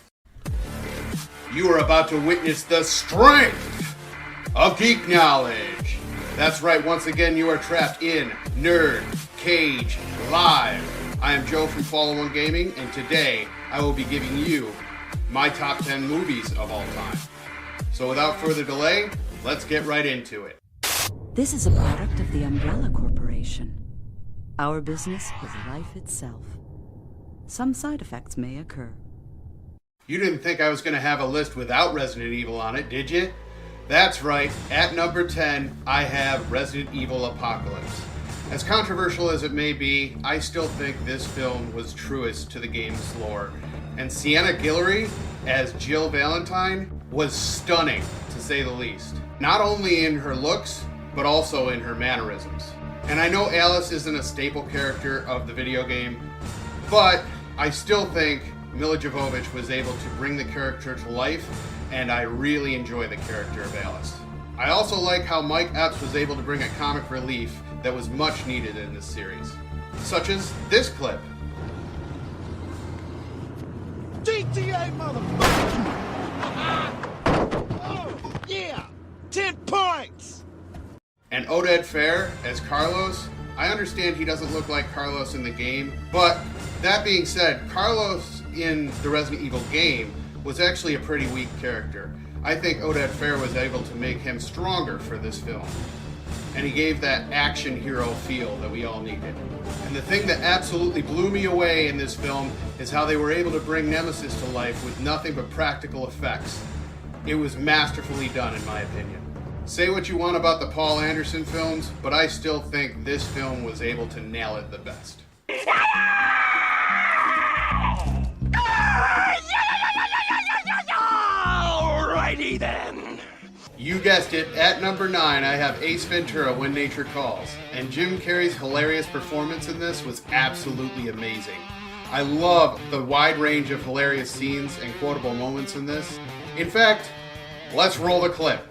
You are about to witness the strength of geek knowledge. That's right, once again you are trapped in Nerd Cage Live. I am Joe from Follow One Gaming, and today I will be giving you my top 10 movies of all time. So without further delay, let's get right into it. This is a product of the Umbrella Corporation. Our business is life itself. Some side effects may occur. You didn't think I was going to have a list without Resident Evil on it, did you? That's right, at number 10, I have Resident Evil Apocalypse. As controversial as it may be, I still think this film was truest to the game's lore. And Sienna Guillory as Jill Valentine was stunning, to say the least. Not only in her looks, but also in her mannerisms. And I know Alice isn't a staple character of the video game, but I still think Milla Jovovich was able to bring the character to life, and I really enjoy the character of Alice. I also like how Mike Epps was able to bring a comic relief that was much needed in this series, such as this clip. GTA motherfucker! Oh, yeah! 10 points! And Oded Fair as Carlos. I understand he doesn't look like Carlos in the game, but that being said, Carlos in the Resident Evil game was actually a pretty weak character. I think Oded Fair was able to make him stronger for this film. And he gave that action hero feel that we all needed. And the thing that absolutely blew me away in this film is how they were able to bring Nemesis to life with nothing but practical effects. It was masterfully done, in my opinion. Say what you want about the Paul Anderson films, but I still think this film was able to nail it the best. Alrighty then. You guessed it, at number 9, I have Ace Ventura, When Nature Calls. And Jim Carrey's hilarious performance in this was absolutely amazing. I love the wide range of hilarious scenes and quotable moments in this. In fact, let's roll the clip.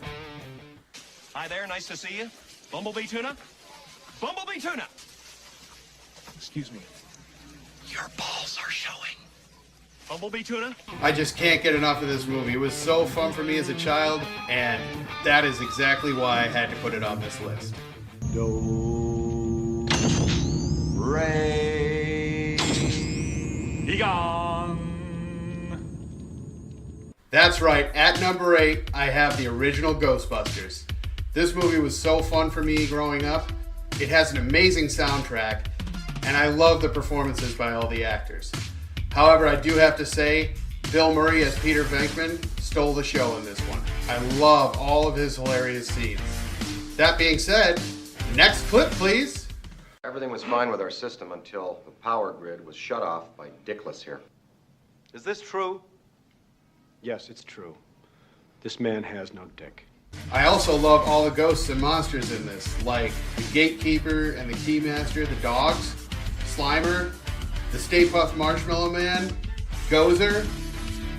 Hi there, nice to see you. Bumblebee tuna? Bumblebee tuna! Excuse me. Your balls are showing. Bumblebee tuna? I just can't get enough of this movie. It was so fun for me as a child, and that is exactly why I had to put it on this list. Do, re, Egon. That's right, at number 8, I have the original Ghostbusters. This movie was so fun for me growing up. It has an amazing soundtrack, and I love the performances by all the actors. However, I do have to say, Bill Murray as Peter Venkman stole the show in this one. I love all of his hilarious scenes. That being said, next clip, please. Everything was fine with our system until the power grid was shut off by Dickless here. Is this true? Yes, it's true. This man has no dick. I also love all the ghosts and monsters in this, like the Gatekeeper and the Keymaster, the dogs, Slimer, the Stay Puft Marshmallow Man, Gozer.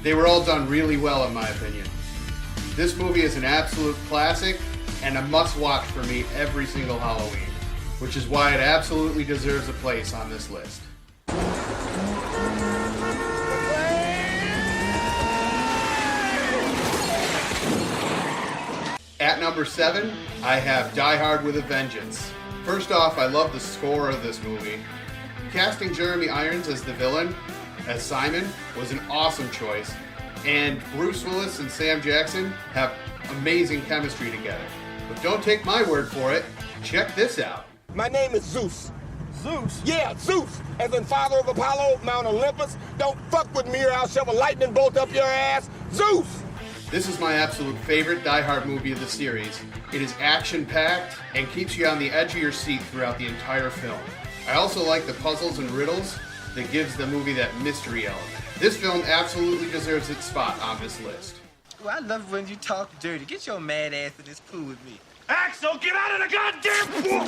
They were all done really well in my opinion. This movie is an absolute classic and a must-watch for me every single Halloween, which is why it absolutely deserves a place on this list. At number 7, I have Die Hard with a Vengeance. First off, I love the score of this movie. Casting Jeremy Irons as the villain, as Simon, was an awesome choice, and Bruce Willis and Sam Jackson have amazing chemistry together. But don't take my word for it, check this out. My name is Zeus. Zeus? Yeah, Zeus, as in father of Apollo, Mount Olympus. Don't fuck with me or I'll shove a lightning bolt up your ass. Zeus! This is my absolute favorite Die Hard movie of the series. It is action-packed and keeps you on the edge of your seat throughout the entire film. I also like the puzzles and riddles that gives the movie that mystery element. This film absolutely deserves its spot on this list. Well, I love when you talk dirty. Get your mad ass in this pool with me. Axel, get out of the goddamn pool!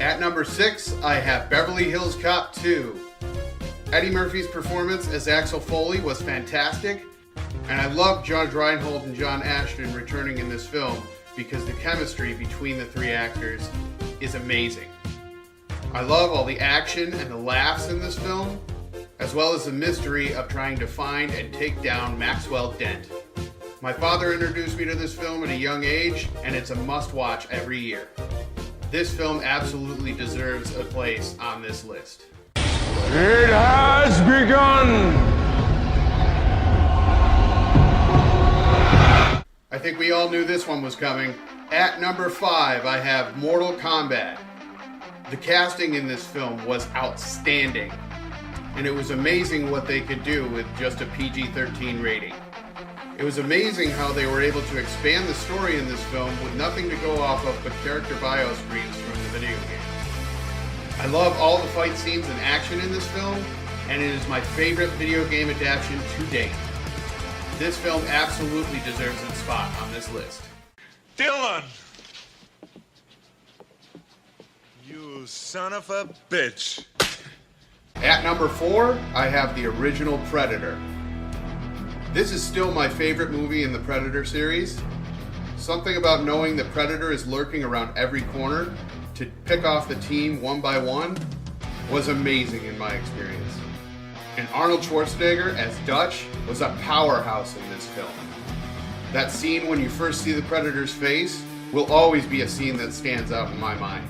At number 6, I have Beverly Hills Cop 2. Eddie Murphy's performance as Axel Foley was fantastic, and I love Judge Reinhold and John Ashton returning in this film because the chemistry between the three actors is amazing. I love all the action and the laughs in this film, as well as the mystery of trying to find and take down Maxwell Dent. My father introduced me to this film at a young age, and it's a must-watch every year. This film absolutely deserves a place on this list. It has begun! I think we all knew this one was coming. At number 5, I have Mortal Kombat. The casting in this film was outstanding, and it was amazing what they could do with just a PG-13 rating. It was amazing how they were able to expand the story in this film with nothing to go off of but character bio screens from the video game. I love all the fight scenes and action in this film, and it is my favorite video game adaptation to date. This film absolutely deserves its spot on this list. Dylan! You son of a bitch. At number 4, I have the original Predator. This is still my favorite movie in the Predator series. Something about knowing the Predator is lurking around every corner to pick off the team one by one was amazing in my experience. And Arnold Schwarzenegger as Dutch was a powerhouse in this film. That scene when you first see the Predator's face will always be a scene that stands out in my mind.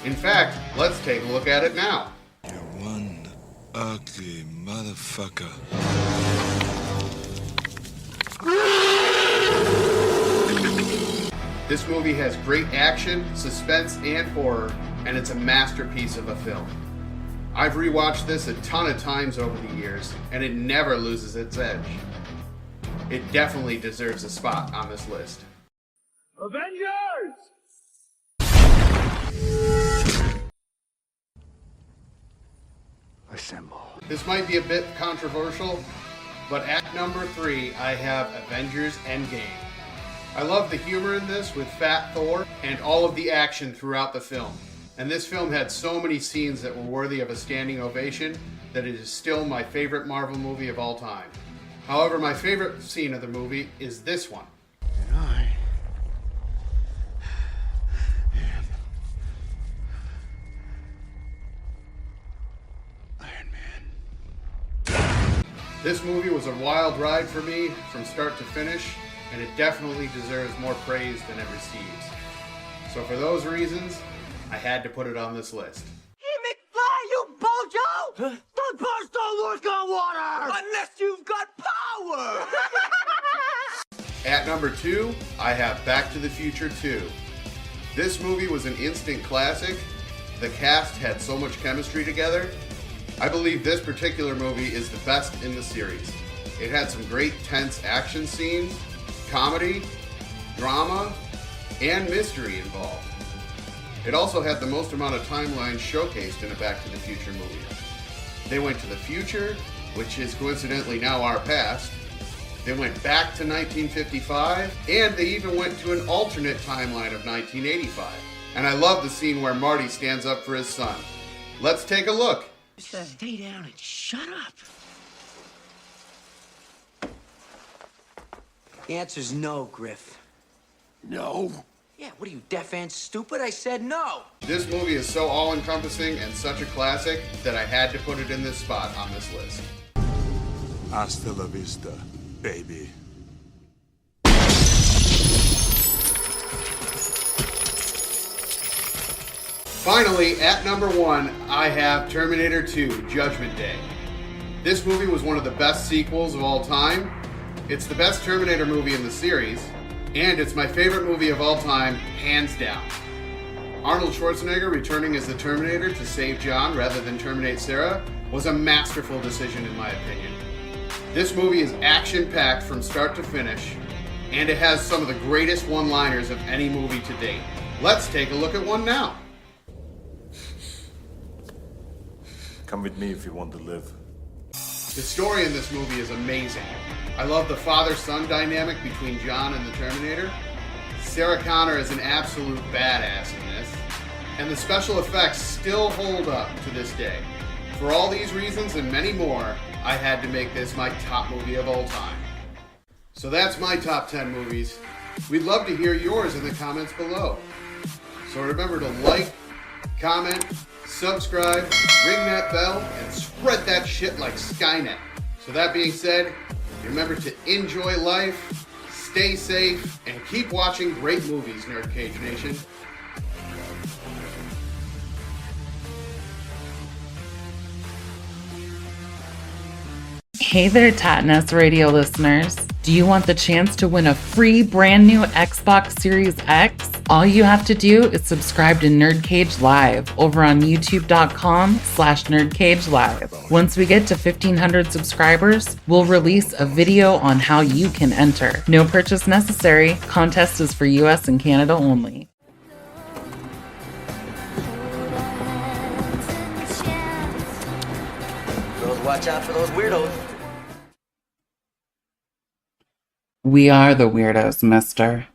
In fact, let's take a look at it now. You're one ugly motherfucker. This movie has great action, suspense, and horror, and it's a masterpiece of a film. I've rewatched this a ton of times over the years, and it never loses its edge. It definitely deserves a spot on this list. Avengers! Assemble. This might be a bit controversial, but at number 3, I have Avengers Endgame. I love the humor in this with Fat Thor and all of the action throughout the film. And this film had so many scenes that were worthy of a standing ovation that it is still my favorite Marvel movie of all time. However, my favorite scene of the movie is this one. And I am Iron Man. This movie was a wild ride for me from start to finish, and it definitely deserves more praise than it receives. So for those reasons, I had to put it on this list. Hey, McFly, you bojo! Don't burst don't work on water! Unless you've got power! At number 2, I have Back to the Future 2. This movie was an instant classic. The cast had so much chemistry together. I believe this particular movie is the best in the series. It had some great tense action scenes, comedy, drama, and mystery involved. It also had the most amount of timelines showcased in a Back to the Future movie. They went to the future, which is coincidentally now our past. They went back to 1955, and they even went to an alternate timeline of 1985. And I love the scene where Marty stands up for his son. Let's take a look. Stay down and shut up. The answer's no, Griff. No. Yeah, what are you, deaf and stupid? I said no. This movie is so all-encompassing and such a classic that I had to put it in this spot on this list. Hasta la vista, baby. Finally, at number 1, I have Terminator 2, Judgment Day. This movie was one of the best sequels of all time. It's the best Terminator movie in the series, and it's my favorite movie of all time, hands down. Arnold Schwarzenegger returning as the Terminator to save John rather than terminate Sarah was a masterful decision in my opinion. This movie is action-packed from start to finish, and it has some of the greatest one-liners of any movie to date. Let's take a look at one now. Come with me if you want to live. The story in this movie is amazing. I love the father-son dynamic between John and the Terminator. Sarah Connor is an absolute badass in this, and the special effects still hold up to this day. For all these reasons and many more, I had to make this my top movie of all time. So that's my top 10 movies. We'd love to hear yours in the comments below. So remember to like, comment, subscribe, ring that bell, and spread that shit like Skynet. So that being said, remember to enjoy life, stay safe, and keep watching great movies, Nerd Cage Nation. Hey there, Tattness Radio listeners. Do you want the chance to win a free brand new Xbox Series X? All you have to do is subscribe to Nerd Cage Live over on youtube.com/nerdcagelive. Once we get to 1,500 subscribers, we'll release a video on how you can enter. No purchase necessary. Contest is for US and Canada only. Girls, watch out for those weirdos. We are the weirdos, mister.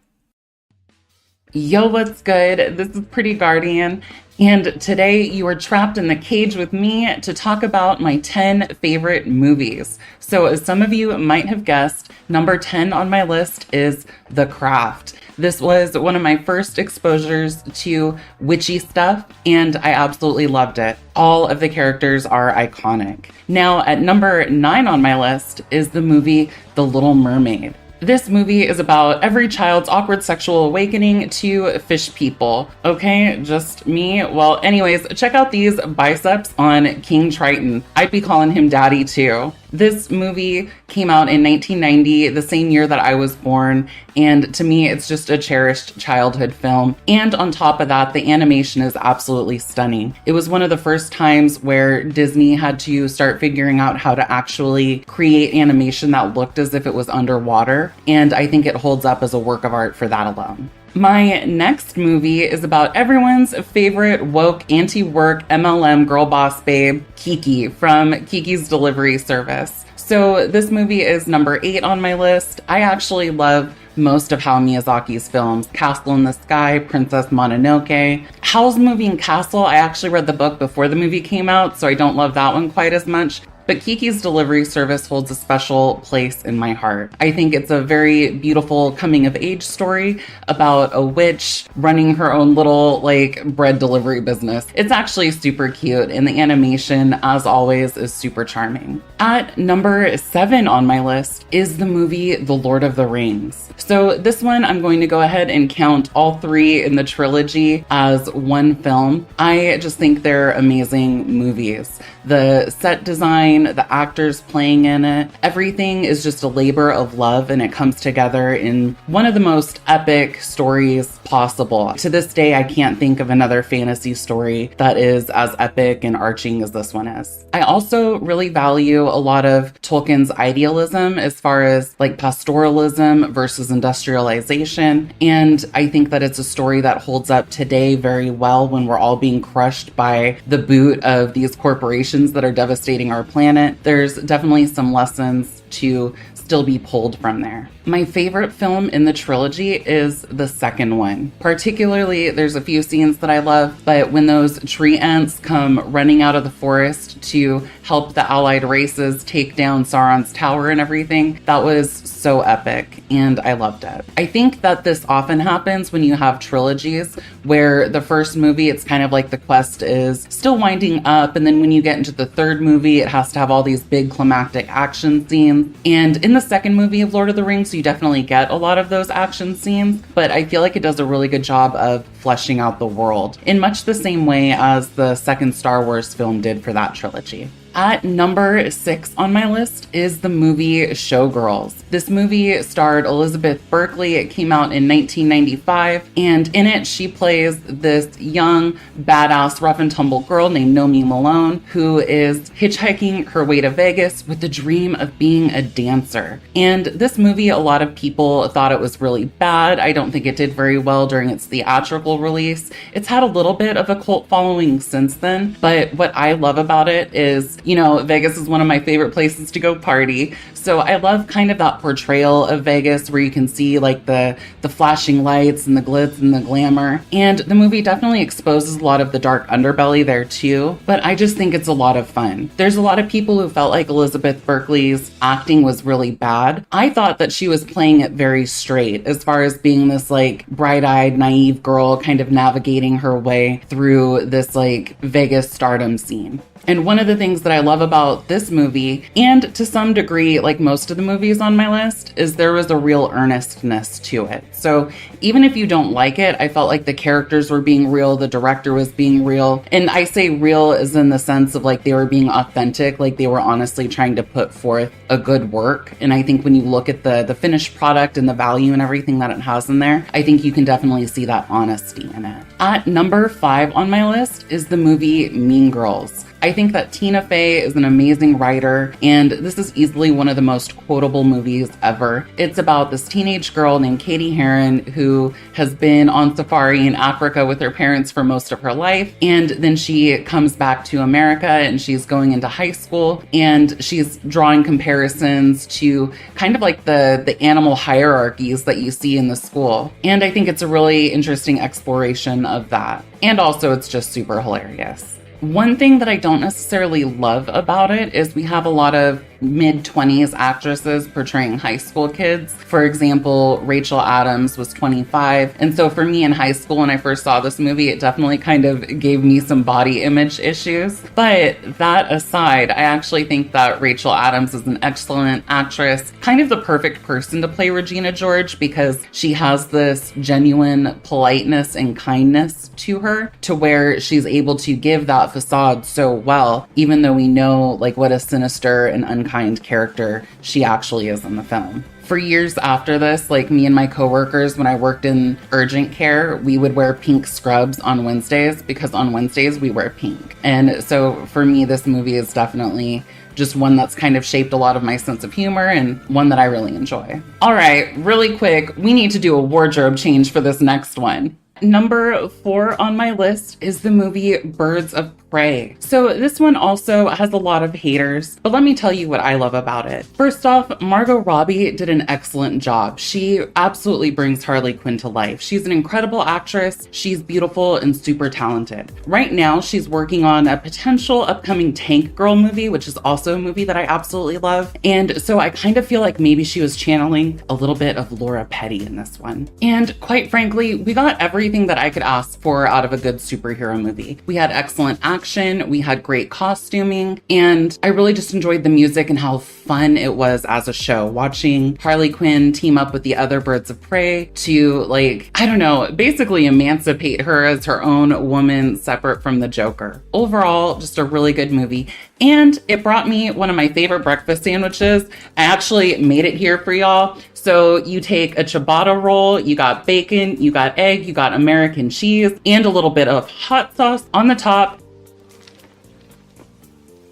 Yo, what's good? This is Pretty Guardian, and today you are trapped in the cage with me to talk about my 10 favorite movies. So as some of you might have guessed, number 10 on my list is The Craft. This was one of my first exposures to witchy stuff, and I absolutely loved it. All of the characters are iconic. Now, at number 9 on my list is the movie The Little Mermaid. This movie is about every child's awkward sexual awakening to fish people. Okay, just me? Well, anyways, check out these biceps on King Triton. I'd be calling him daddy too. This movie came out in 1990, the same year that I was born, and to me, it's just a cherished childhood film. And on top of that, the animation is absolutely stunning. It was one of the first times where Disney had to start figuring out how to actually create animation that looked as if it was underwater, and I think it holds up as a work of art for that alone. My next movie is about everyone's favorite woke anti-work MLM girl boss babe, Kiki, from Kiki's Delivery Service. So this movie is number 8 on my list. I actually love most of Hayao Miyazaki's films, Castle in the Sky, Princess Mononoke. Howl's Moving Castle, I actually read the book before the movie came out, so I don't love that one quite as much. But Kiki's Delivery Service holds a special place in my heart. I think it's a very beautiful coming-of-age story about a witch running her own little, bread delivery business. It's actually super cute, and the animation, as always, is super charming. At number 7 on my list is the movie The Lord of the Rings. So this one, I'm going to go ahead and count all 3 in the trilogy as one film. I just think they're amazing movies. The set design, the actors playing in it, everything is just a labor of love, and it comes together in one of the most epic stories possible. To this day, I can't think of another fantasy story that is as epic and arching as this one is. I also really value a lot of Tolkien's idealism as far as pastoralism versus industrialization, and I think that it's a story that holds up today very well when we're all being crushed by the boot of these corporations that are devastating our planet. There's definitely some lessons to still be pulled from there. My favorite film in the trilogy is the second one. Particularly, there's a few scenes that I love, but when those tree ants come running out of the forest to help the allied races take down Sauron's tower and everything, that was so epic, and I loved it. I think that this often happens when you have trilogies, where the first movie, it's kind of like the quest is still winding up, and then when you get into the third movie, it has to have all these big climactic action scenes. And in the second movie of Lord of the Rings, you definitely get a lot of those action scenes, but I feel like it does a really good job of fleshing out the world in much the same way as the second Star Wars film did for that trilogy. At number 6 on my list is the movie Showgirls. This movie starred Elizabeth Berkley. It came out in 1995, and in it she plays this young, badass, rough and tumble girl named Nomi Malone, who is hitchhiking her way to Vegas with the dream of being a dancer. And this movie, a lot of people thought it was really bad. I don't think it did very well during its theatrical release. It's had a little bit of a cult following since then, but what I love about it is You know, Vegas is one of my favorite places to go party. So I love kind of that portrayal of Vegas where you can see like the flashing lights and the glitz and the glamour. And the movie definitely exposes a lot of the dark underbelly there too, but I just think it's a lot of fun. There's a lot of people who felt like Elizabeth Berkley's acting was really bad. I thought that she was playing it very straight as far as being this like bright-eyed, naive girl kind of navigating her way through this like Vegas stardom scene. And one of the things that I love about this movie, and to some degree, like most of the movies on my list, is there was a real earnestness to it. So even if you don't like it, I felt like the characters were being real, the director was being real. And I say real as in the sense of like they were being authentic, like they were honestly trying to put forth a good work. And I think when you look at the finished product and the value and everything that it has in there, I think you can definitely see that honesty in it. At number 5 on my list is the movie Mean Girls. I think that Tina Fey is an amazing writer, and this is easily one of the most quotable movies ever. It's about this teenage girl named Katie Heron who has been on safari in Africa with her parents for most of her life, and then she comes back to America and she's going into high school, and she's drawing comparisons to kind of like the animal hierarchies that you see in the school. And I think it's a really interesting exploration of that. And also it's just super hilarious. One thing that I don't necessarily love about it is we have a lot of mid-20s actresses portraying high school kids. For example, Rachel Adams was 25. And so for me in high school, when I first saw this movie, it definitely kind of gave me some body image issues. But that aside, I actually think that Rachel Adams is an excellent actress, kind of the perfect person to play Regina George because she has this genuine politeness and kindness to her to where she's able to give that facade so well, even though we know like what a sinister and unkind character she actually is in the film. For years after this, like me and my coworkers, when I worked in urgent care, we would wear pink scrubs on Wednesdays because on Wednesdays we wear pink. And so for me, this movie is definitely just one that's kind of shaped a lot of my sense of humor and one that I really enjoy. All right, really quick, we need to do a wardrobe change for this next one. Number 4 on my list is the movie Birds of Prey. So this one also has a lot of haters, but let me tell you what I love about it. First off, Margot Robbie did an excellent job. She absolutely brings Harley Quinn to life. She's an incredible actress. She's beautiful and super talented. Right now, she's working on a potential upcoming Tank Girl movie, which is also a movie that I absolutely love. And so I kind of feel like maybe she was channeling a little bit of Laura Petty in this one. And quite frankly, we got everything that I could ask for out of a good superhero movie. We had excellent action, we had great costuming, and I really just enjoyed the music and how fun it was as a show, watching Harley Quinn team up with the other Birds of Prey to, like, I don't know, basically emancipate her as her own woman separate from the Joker. Overall, just a really good movie. And it brought me one of my favorite breakfast sandwiches. I actually made it here for y'all. So you take a ciabatta roll, you got bacon, you got egg, you got American cheese, and a little bit of hot sauce on the top.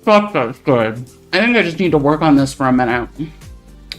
Fuck, that's good. I think I just need to work on this for a minute.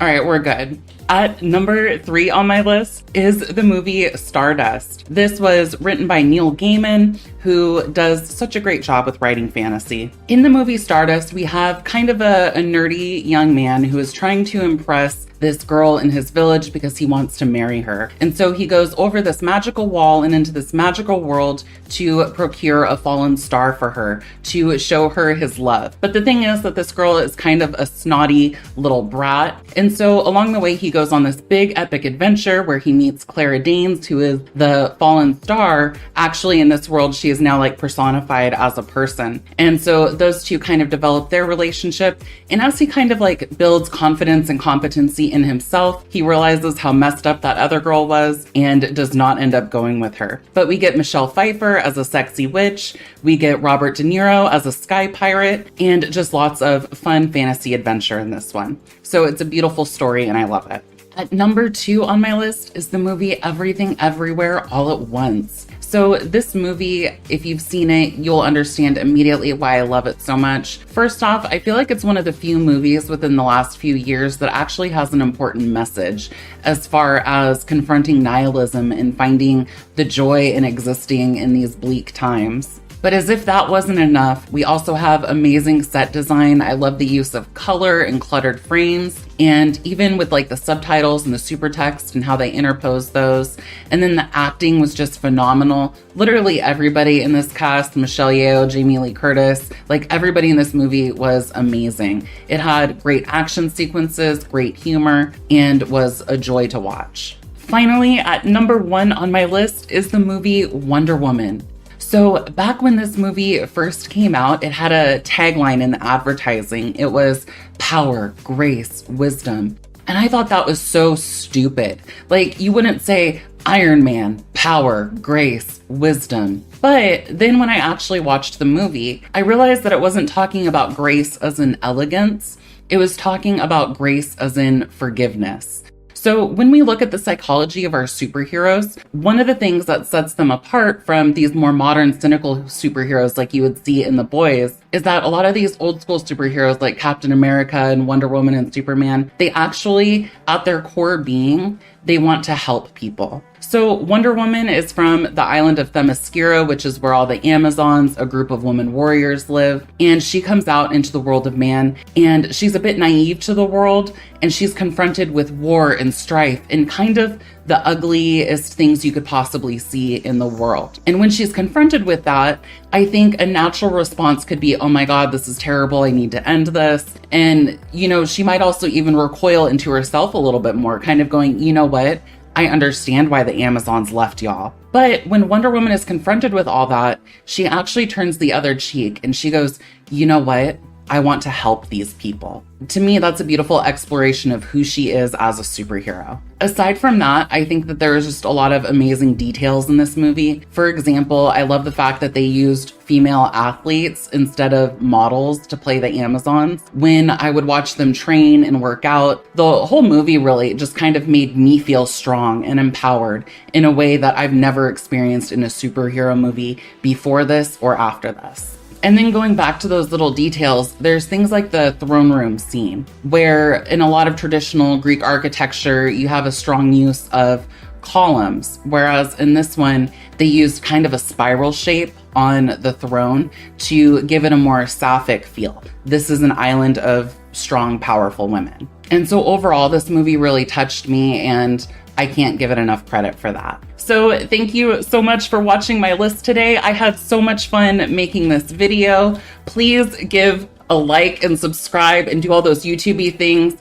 All right, we're good. At number 3 on my list is the movie Stardust. This was written by Neil Gaiman, who does such a great job with writing fantasy. In the movie Stardust, we have kind of a nerdy young man who is trying to impress this girl in his village because he wants to marry her. And so he goes over this magical wall and into this magical world to procure a fallen star for her, to show her his love. But the thing is that this girl is kind of a snotty little brat. And so along the way, he goes on this big epic adventure where he meets Clara Danes, who is the fallen star. Actually, in this world, she is now like personified as a person. And so those two kind of develop their relationship. And as he kind of like builds confidence and competency in himself, he realizes how messed up that other girl was and does not end up going with her. But we get Michelle Pfeiffer as a sexy witch, we get Robert De Niro as a sky pirate, and just lots of fun fantasy adventure in this one. So it's a beautiful story and I love it. At number 2 on my list is the movie Everything Everywhere All at Once. So this movie, if you've seen it, you'll understand immediately why I love it so much. First off, I feel like it's one of the few movies within the last few years that actually has an important message as far as confronting nihilism and finding the joy in existing in these bleak times. But as if that wasn't enough, we also have amazing set design. I love the use of color and cluttered frames, and even with like the subtitles and the super text and how they interpose those. And then the acting was just phenomenal. Literally everybody in this cast, Michelle Yeoh, Jamie Lee Curtis, like everybody in this movie was amazing. It had great action sequences, great humor, and was a joy to watch. Finally, at number 1 on my list is the movie Wonder Woman. So back when this movie first came out, it had a tagline in the advertising. It was power, grace, wisdom. And I thought that was so stupid. Like, you wouldn't say Iron Man, power, grace, wisdom. But then when I actually watched the movie, I realized that it wasn't talking about grace as in elegance. It was talking about grace as in forgiveness. So when we look at the psychology of our superheroes, one of the things that sets them apart from these more modern, cynical superheroes like you would see in The Boys is that a lot of these old school superheroes like Captain America and Wonder Woman and Superman, they actually, at their core being, they want to help people. So Wonder Woman is from the island of Themyscira, which is where all the Amazons, a group of women warriors, live. And she comes out into the world of man, and she's a bit naive to the world, and she's confronted with war and strife and kind of the ugliest things you could possibly see in the world. And when she's confronted with that, I think a natural response could be, oh my God, this is terrible. I need to end this. And, you know, she might also even recoil into herself a little bit more, kind of going, you know what? I understand why the Amazons left y'all. But when Wonder Woman is confronted with all that, she actually turns the other cheek and she goes, you know what? I want to help these people. To me, that's a beautiful exploration of who she is as a superhero. Aside from that, I think that there is just a lot of amazing details in this movie. For example, I love the fact that they used female athletes instead of models to play the Amazons. When I would watch them train and work out, the whole movie really just kind of made me feel strong and empowered in a way that I've never experienced in a superhero movie before this or after this. And then going back to those little details, there's things like the throne room scene, where in a lot of traditional Greek architecture, you have a strong use of columns, whereas in this one, they used kind of a spiral shape on the throne to give it a more sapphic feel. This is an island of strong, powerful women. And so overall, this movie really touched me, and I can't give it enough credit for that. So thank you so much for watching my list today. I had so much fun making this video. Please give a like and subscribe and do all those YouTube-y things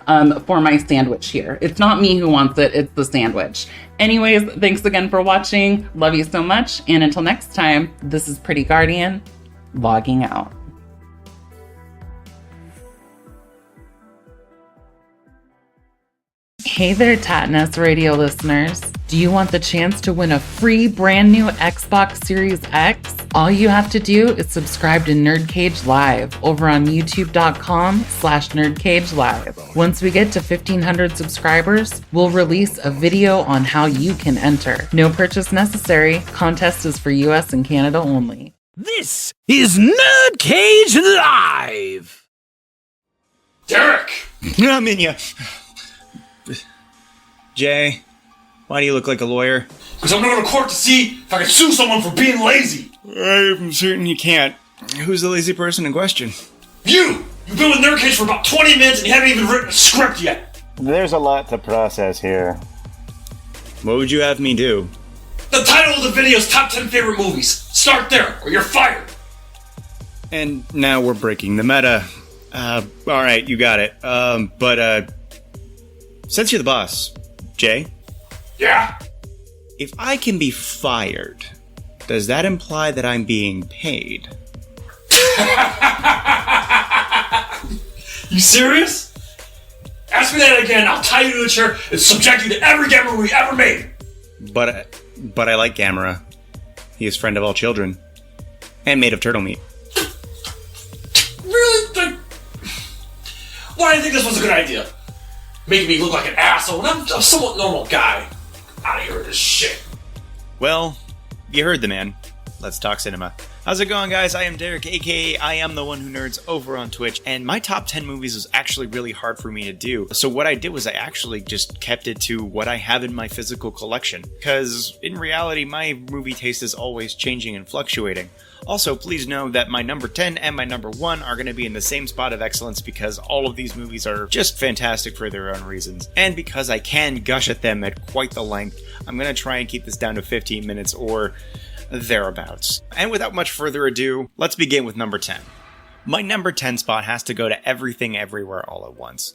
for my sandwich here. It's not me who wants it, it's the sandwich. Anyways, thanks again for watching. Love you so much. And until next time, this is Pretty Guardian, logging out. Hey there, Tattness Radio listeners. Do you want the chance to win a free brand new Xbox Series X? All you have to do is subscribe to Nerdcage Live over on youtube.com/NerdcageLive. Once we get to 1,500 subscribers, we'll release a video on how you can enter. No purchase necessary. Contest is for US and Canada only. This is Nerdcage Live! Derek! I'm in ya. Jay, why do you look like a lawyer? Because I'm going to go to court to see if I can sue someone for being lazy. I'm certain you can't. Who's the lazy person in question? You! You've been with Nerdcage for about 20 minutes and you haven't even written a script yet. There's a lot to process here. What would you have me do? The title of the video is Top 10 Favorite Movies. Start there, or you're fired. And now we're breaking the meta. Alright, you got it. But since you're the boss, Jay? Yeah? If I can be fired, does that imply that I'm being paid? You serious? Ask me that again, I'll tie you to a chair and subject you to every Gamera movie ever made. But I like Gamera. He is friend of all children. And made of turtle meat. Really? Why do you think this was a good idea? Making me look like an asshole, and I'm a somewhat normal guy. Out of here with this shit. Well, you heard the man. Let's talk cinema. How's it going, guys? I am Derek, aka I am the one who nerds over on Twitch, and my top 10 movies was actually really hard for me to do. So what I did was I actually just kept it to what I have in my physical collection, because in reality, my movie taste is always changing and fluctuating. Also, please know that my number 10 and my number 1 are going to be in the same spot of excellence because all of these movies are just fantastic for their own reasons. And because I can gush at them at quite the length, I'm going to try and keep this down to 15 minutes or thereabouts. And without much further ado, let's begin with number 10. My number 10 spot has to go to Everything Everywhere All at Once.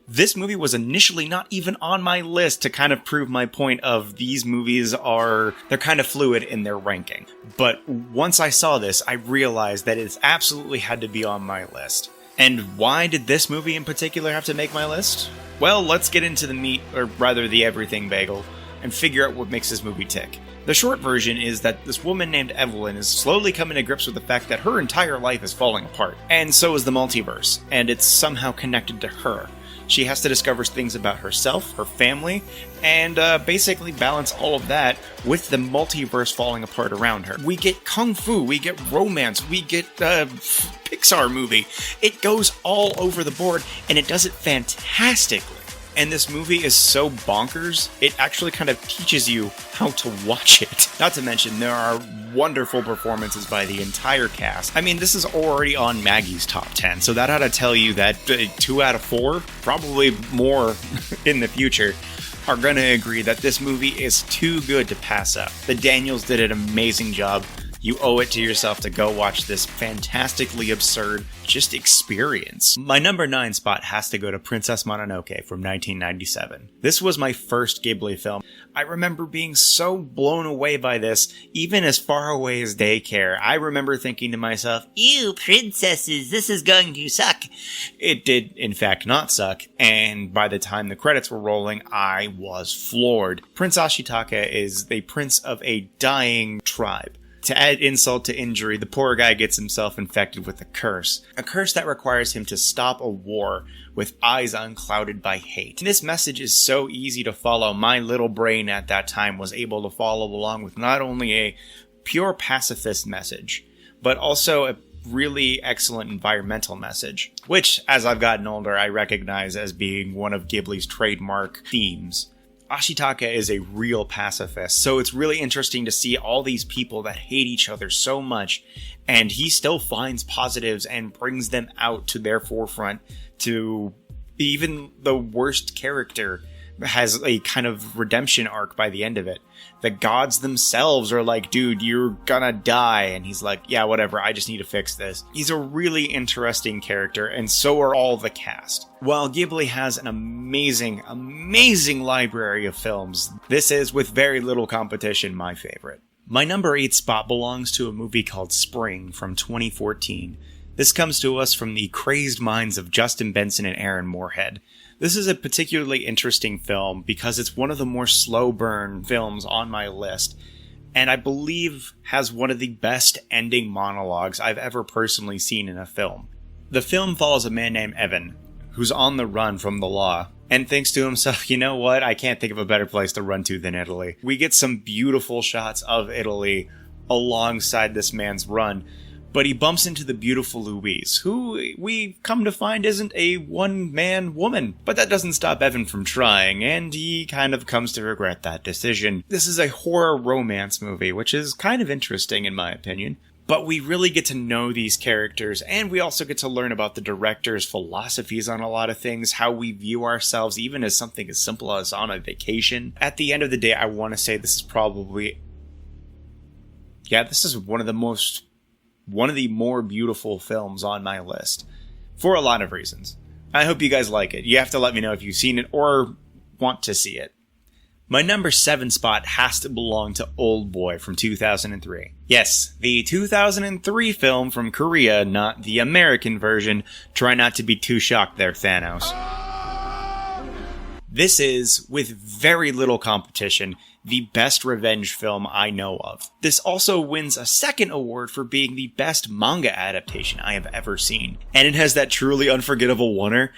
This movie was initially not even on my list to kind of prove my point of these movies they're kind of fluid in their ranking. But once I saw this, I realized that it's absolutely had to be on my list. And why did this movie in particular have to make my list? Well, let's get into the meat, or rather the everything bagel, and figure out what makes this movie tick. The short version is that this woman named Evelyn is slowly coming to grips with the fact that her entire life is falling apart. And so is the multiverse, and it's somehow connected to her. She has to discover things about herself, her family, and basically balance all of that with the multiverse falling apart around her. We get kung fu, we get romance, we get Pixar movie. It goes all over the board, and it does it fantastically. And this movie is so bonkers, it actually kind of teaches you how to watch it. Not to mention, there are wonderful performances by the entire cast. I mean, this is already on Maggie's top 10, so that ought to tell you that 2 out of 4, probably more in the future, are going to agree that this movie is too good to pass up. The Daniels did an amazing job. You owe it to yourself to go watch this fantastically absurd just experience. My number 9 spot has to go to Princess Mononoke from 1997. This was my first Ghibli film. I remember being so blown away by this, even as far away as daycare. I remember thinking to myself, ew, princesses, this is going to suck. It did, in fact, not suck, and by the time the credits were rolling, I was floored. Prince Ashitaka is the prince of a dying tribe. To add insult to injury, the poor guy gets himself infected with a curse that requires him to stop a war with eyes unclouded by hate. This message is so easy to follow, my little brain at that time was able to follow along with not only a pure pacifist message, but also a really excellent environmental message, which, as I've gotten older, I recognize as being one of Ghibli's trademark themes. Ashitaka is a real pacifist, so it's really interesting to see all these people that hate each other so much, and he still finds positives and brings them out to their forefront. To even the worst character has a kind of redemption arc by the end of it. The gods themselves are like, dude, you're gonna die. And he's like, yeah, whatever, I just need to fix this. He's a really interesting character, and so are all the cast. While Ghibli has an amazing, amazing library of films, this is, with very little competition, my favorite. My number 8 spot belongs to a movie called Spring from 2014. This comes to us from the crazed minds of Justin Benson and Aaron Moorhead. This is a particularly interesting film because it's one of the more slow burn films on my list, and I believe has one of the best ending monologues I've ever personally seen in a film. The film follows a man named Evan, who's on the run from the law, and thinks to himself, you know what, I can't think of a better place to run to than Italy. We get some beautiful shots of Italy alongside this man's run, but he bumps into the beautiful Louise, who we come to find isn't a one-man woman. But that doesn't stop Evan from trying, and he kind of comes to regret that decision. This is a horror romance movie, which is kind of interesting in my opinion. But we really get to know these characters, and we also get to learn about the director's philosophies on a lot of things, how we view ourselves, even as something as simple as on a vacation. At the end of the day, I want to say this is probably... yeah, this is one of the more beautiful films on my list, for a lot of reasons. I hope you guys like it. You have to let me know if you've seen it or want to see it. My number 7 spot has to belong to Old Boy from 2003. Yes, the 2003 film from Korea, not the American version. Try not to be too shocked there, Thanos. This is, with very little competition, the best revenge film I know of. This also wins a second award for being the best manga adaptation I have ever seen. And it has that truly unforgettable oneer.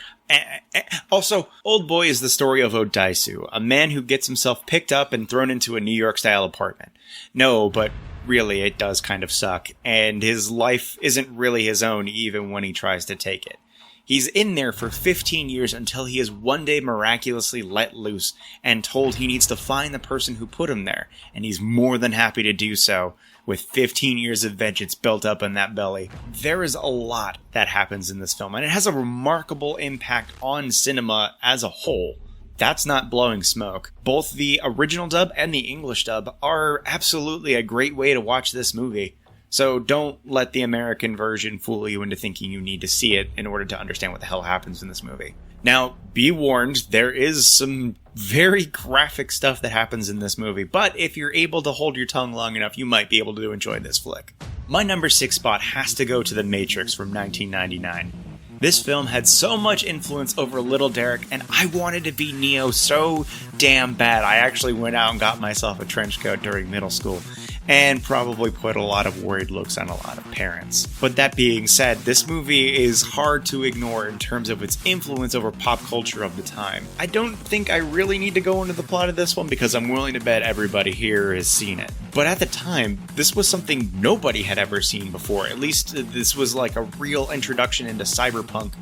Also, Old Boy is the story of Odaisu, a man who gets himself picked up and thrown into a New York-style apartment. No, but really it does kind of suck, and his life isn't really his own even when he tries to take it. He's in there for 15 years until he is one day miraculously let loose and told he needs to find the person who put him there, and he's more than happy to do so, with 15 years of vengeance built up in that belly. There is a lot that happens in this film, and it has a remarkable impact on cinema as a whole. That's not blowing smoke. Both the original dub and the English dub are absolutely a great way to watch this movie. So don't let the American version fool you into thinking you need to see it in order to understand what the hell happens in this movie. Now, be warned, there is some very graphic stuff that happens in this movie, but if you're able to hold your tongue long enough, you might be able to enjoy this flick. My number 6 spot has to go to The Matrix from 1999. This film had so much influence over Little Derek, and I wanted to be Neo so damn bad I actually went out and got myself a trench coat during middle school, and probably put a lot of worried looks on a lot of parents. But that being said, this movie is hard to ignore in terms of its influence over pop culture of the time. I don't think I really need to go into the plot of this one because I'm willing to bet everybody here has seen it. But at the time, this was something nobody had ever seen before. At least this was like a real introduction into cyberpunk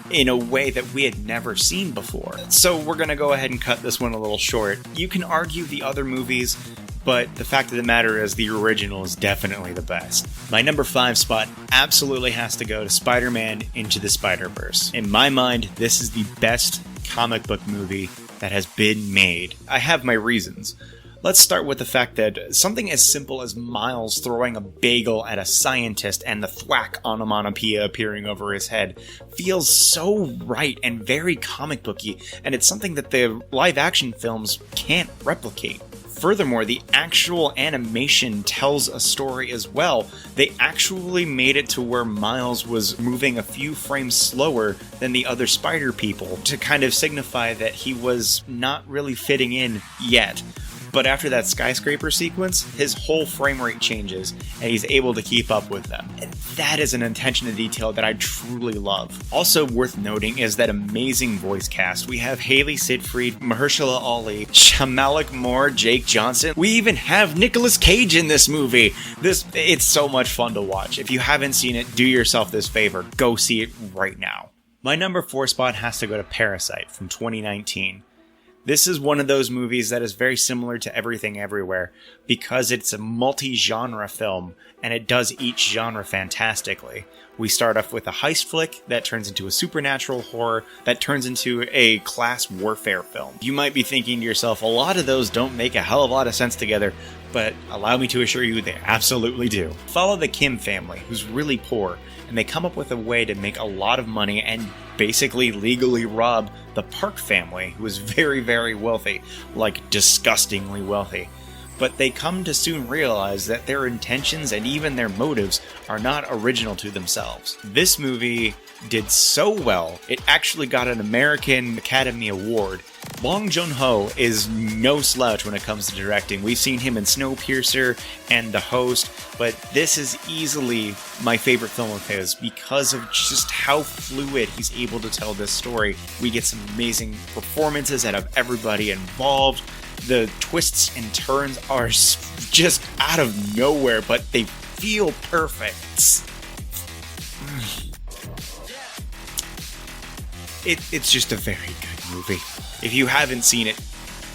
in a way that we had never seen before. So we're gonna go ahead and cut this one a little short. You can argue the other movies, but the fact of the matter is the original is definitely the best. My number 5 spot absolutely has to go to Spider-Man Into the Spider-Verse. In my mind, this is the best comic book movie that has been made. I have my reasons. Let's start with the fact that something as simple as Miles throwing a bagel at a scientist and the thwack onomatopoeia appearing over his head feels so right and very comic booky, and it's something that the live action films can't replicate. Furthermore, the actual animation tells a story as well. They actually made it to where Miles was moving a few frames slower than the other spider people to kind of signify that he was not really fitting in yet. But after that skyscraper sequence, his whole frame rate changes, and he's able to keep up with them. And that is an attention to detail that I truly love. Also worth noting is that amazing voice cast. We have Haley Siegfried, Mahershala Ali, Shamalik Moore, Jake Johnson. We even have Nicolas Cage in this movie. It's so much fun to watch. If you haven't seen it, do yourself this favor. Go see it right now. My number 4 spot has to go to Parasite from 2019. This is one of those movies that is very similar to Everything Everywhere because it's a multi-genre film and it does each genre fantastically. We start off with a heist flick that turns into a supernatural horror that turns into a class warfare film. You might be thinking to yourself, a lot of those don't make a hell of a lot of sense together, but allow me to assure you they absolutely do. Follow the Kim family, who's really poor, and they come up with a way to make a lot of money and basically legally rob the Park family, who is very, very wealthy, like disgustingly wealthy. But they come to soon realize that their intentions and even their motives are not original to themselves. This movie did so well, it actually got an American Academy Award. Bong Joon-ho is no slouch when it comes to directing. We've seen him in Snowpiercer and The Host, but this is easily my favorite film of his because of just how fluid he's able to tell this story. We get some amazing performances out of everybody involved. The twists and turns are just out of nowhere, but they feel perfect. It's just a very good movie. If you haven't seen it,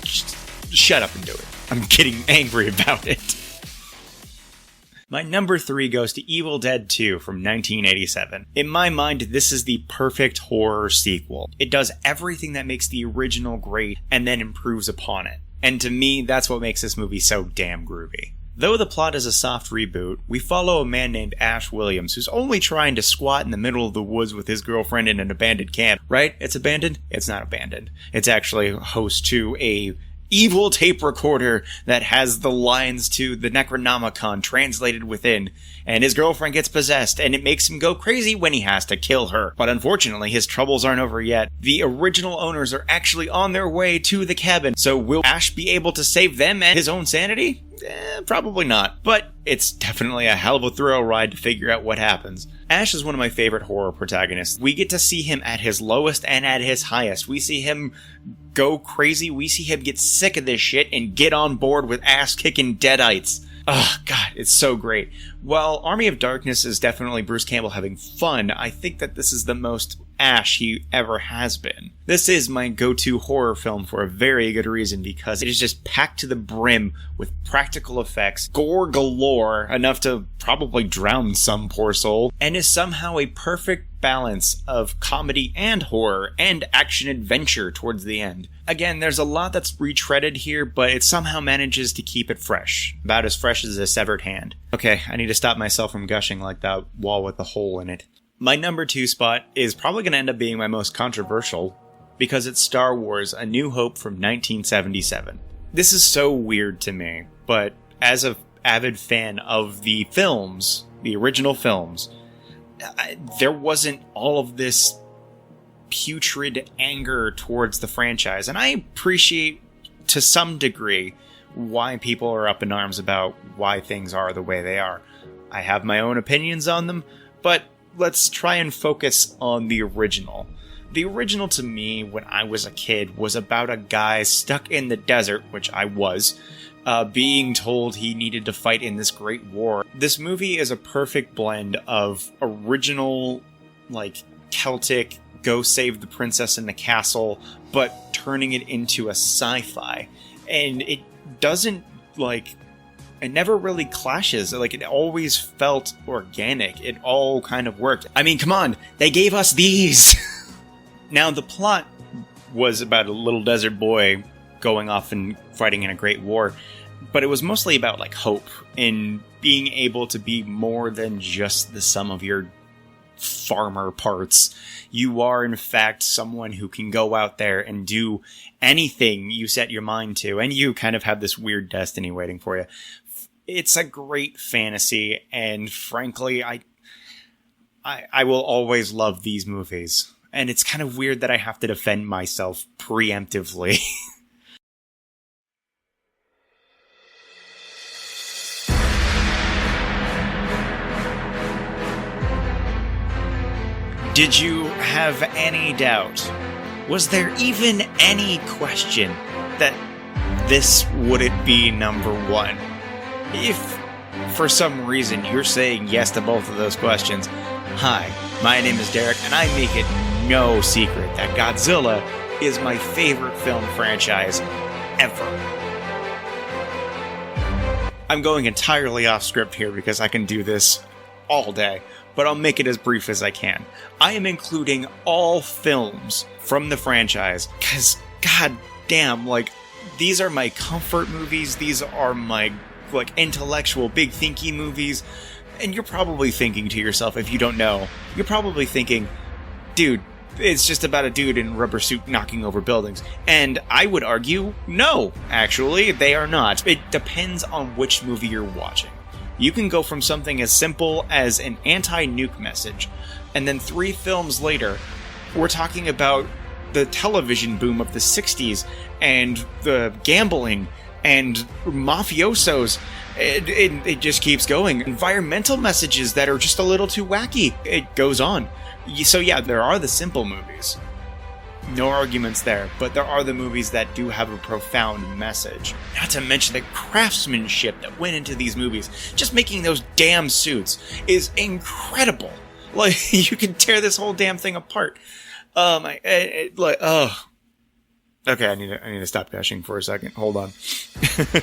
just shut up and do it. I'm getting angry about it. My number 3 goes to Evil Dead 2 from 1987. In my mind, this is the perfect horror sequel. It does everything that makes the original great and then improves upon it. And to me, that's what makes this movie so damn groovy. Though the plot is a soft reboot, we follow a man named Ash Williams who's only trying to squat in the middle of the woods with his girlfriend in an abandoned camp. Right? It's abandoned? It's not abandoned. It's actually host to a evil tape recorder that has the lines to the Necronomicon translated within, and his girlfriend gets possessed, and it makes him go crazy when he has to kill her. But unfortunately, his troubles aren't over yet. The original owners are actually on their way to the cabin, so will Ash be able to save them and his own sanity? Probably not, but it's definitely a hell of a thrill ride to figure out what happens. Ash is one of my favorite horror protagonists. We get to see him at his lowest and at his highest. We see him go crazy. We see him get sick of this shit and get on board with ass-kicking deadites. Oh, God, it's so great. While Army of Darkness is definitely Bruce Campbell having fun, I think that this is the most Ash he ever has been. This is my go-to horror film for a very good reason, because it is just packed to the brim with practical effects, gore galore, enough to probably drown some poor soul, and is somehow a perfect balance of comedy and horror and action-adventure towards the end. Again, there's a lot that's retreaded here, but it somehow manages to keep it fresh. About as fresh as a severed hand. Okay, I need to stop myself from gushing like that wall with a hole in it. My number 2 spot is probably going to end up being my most controversial, because it's Star Wars: A New Hope from 1977. This is so weird to me, but as an avid fan of the films, the original films, there wasn't all of this putrid anger towards the franchise, and I appreciate to some degree why people are up in arms about why things are the way they are. I have my own opinions on them, but let's try and focus on the original. The original, to me, when I was a kid, was about a guy stuck in the desert, which I was, being told he needed to fight in this great war. This movie is a perfect blend of original, like, Celtic, go save the princess in the castle, but turning it into a sci-fi. And it doesn't, like, it never really clashes. Like, it always felt organic. It all kind of worked. I mean, come on, they gave us these! Now, the plot was about a little desert boy going off and fighting in a great war, but it was mostly about, like, hope and being able to be more than just the sum of your farmer parts. You are, in fact, someone who can go out there and do anything you set your mind to, and you kind of have this weird destiny waiting for you. It's a great fantasy, and frankly, I will always love these movies. And it's kind of weird that I have to defend myself preemptively. Did you have any doubt? Was there even any question that this wouldn't be number 1? If, for some reason, you're saying yes to both of those questions, hi, my name is Derek, and I make it no secret that Godzilla is my favorite film franchise ever. I'm going entirely off script here because I can do this all day, but I'll make it as brief as I can. I am including all films from the franchise, because, god damn, like, these are my comfort movies, these are my, like, intellectual, big thinky movies, and you're probably thinking to yourself, if you don't know, you're probably thinking, dude, it's just about a dude in a rubber suit knocking over buildings. And I would argue, no, actually, they are not. It depends on which movie you're watching. You can go from something as simple as an anti-nuke message, and then 3 films later, we're talking about the television boom of the 60s, and the gambling, and mafiosos. It just keeps going. Environmental messages that are just a little too wacky. It goes on. So yeah, there are the simple movies. No arguments there, but there are the movies that do have a profound message. Not to mention the craftsmanship that went into these movies. Just making those damn suits is incredible. Like, you can tear this whole damn thing apart. Okay, I need to stop gushing for a second. Hold on.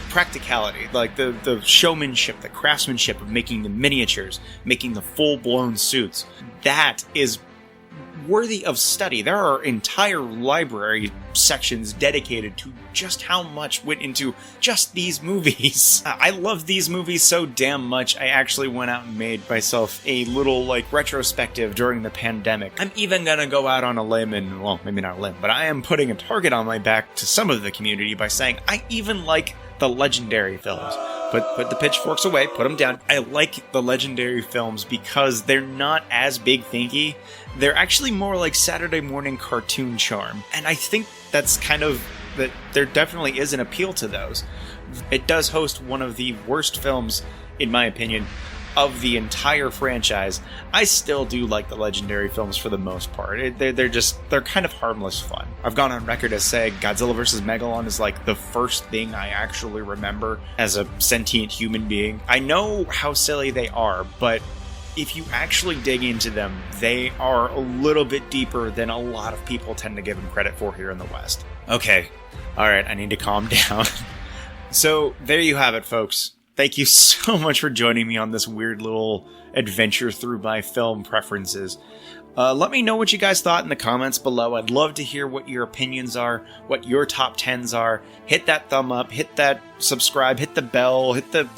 Practicality, like the showmanship, the craftsmanship of making the miniatures, making the full-blown suits. That is worthy of study. There are entire library sections dedicated to just how much went into just these movies. I love these movies so damn much, I actually went out and made myself a little, like, retrospective during the pandemic. I'm even gonna go out on a limb and, well, maybe not a limb, but I am putting a target on my back to some of the community by saying I even like the legendary films. Put the pitchforks away, put them down. I like the legendary films because they're not as big thinky. They're actually more like Saturday morning cartoon charm. And I think that's kind of, that there definitely is an appeal to those. It does host one of the worst films, in my opinion, of the entire franchise, I still do like the Legendary films for the most part. They're kind of harmless fun. I've gone on record as saying Godzilla vs. Megalon is like the first thing I actually remember as a sentient human being. I know how silly they are, but if you actually dig into them, they are a little bit deeper than a lot of people tend to give them credit for here in the West. Okay, alright, I need to calm down. So, there you have it, folks. Thank you so much for joining me on this weird little adventure through my film preferences. Let me know what you guys thought in the comments below. I'd love to hear what your opinions are, what your top 10s are. Hit that thumb up, hit that subscribe, hit the bell, hit the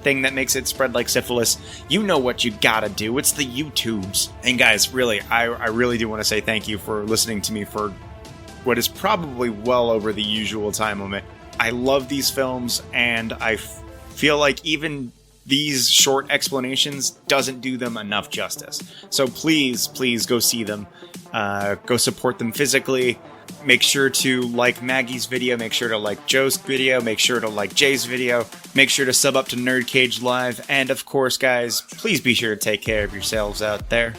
thing that makes it spread like syphilis. You know what you gotta do. It's the YouTubes. And guys, really, I really do want to say thank you for listening to me for what is probably well over the usual time limit. I love these films, and I feel like even these short explanations doesn't do them enough justice. So please go see them. Go support them physically. Make sure to like Maggie's video. Make sure to like Joe's video. Make sure to like Jay's video. Make sure to sub up to Nerd Cage Live. And of course, guys, please be sure to take care of yourselves out there.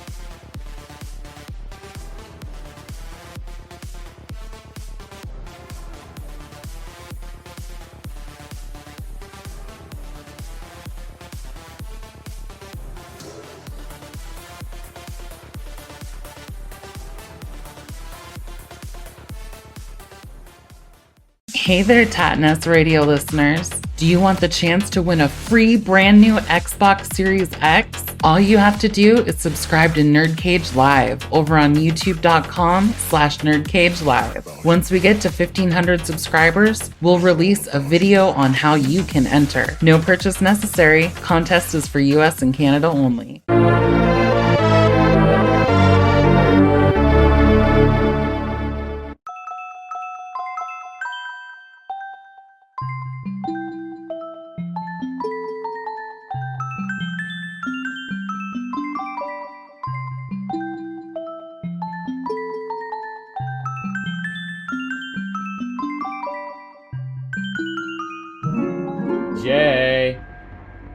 Hey there, Tattness Radio listeners. Do you want the chance to win a free brand new Xbox Series X? All you have to do is subscribe to Nerd Cage Live over on youtube.com/nerdcagelive. Once we get to 1,500 subscribers, we'll release a video on how you can enter. No purchase necessary. Contest is for US and Canada only.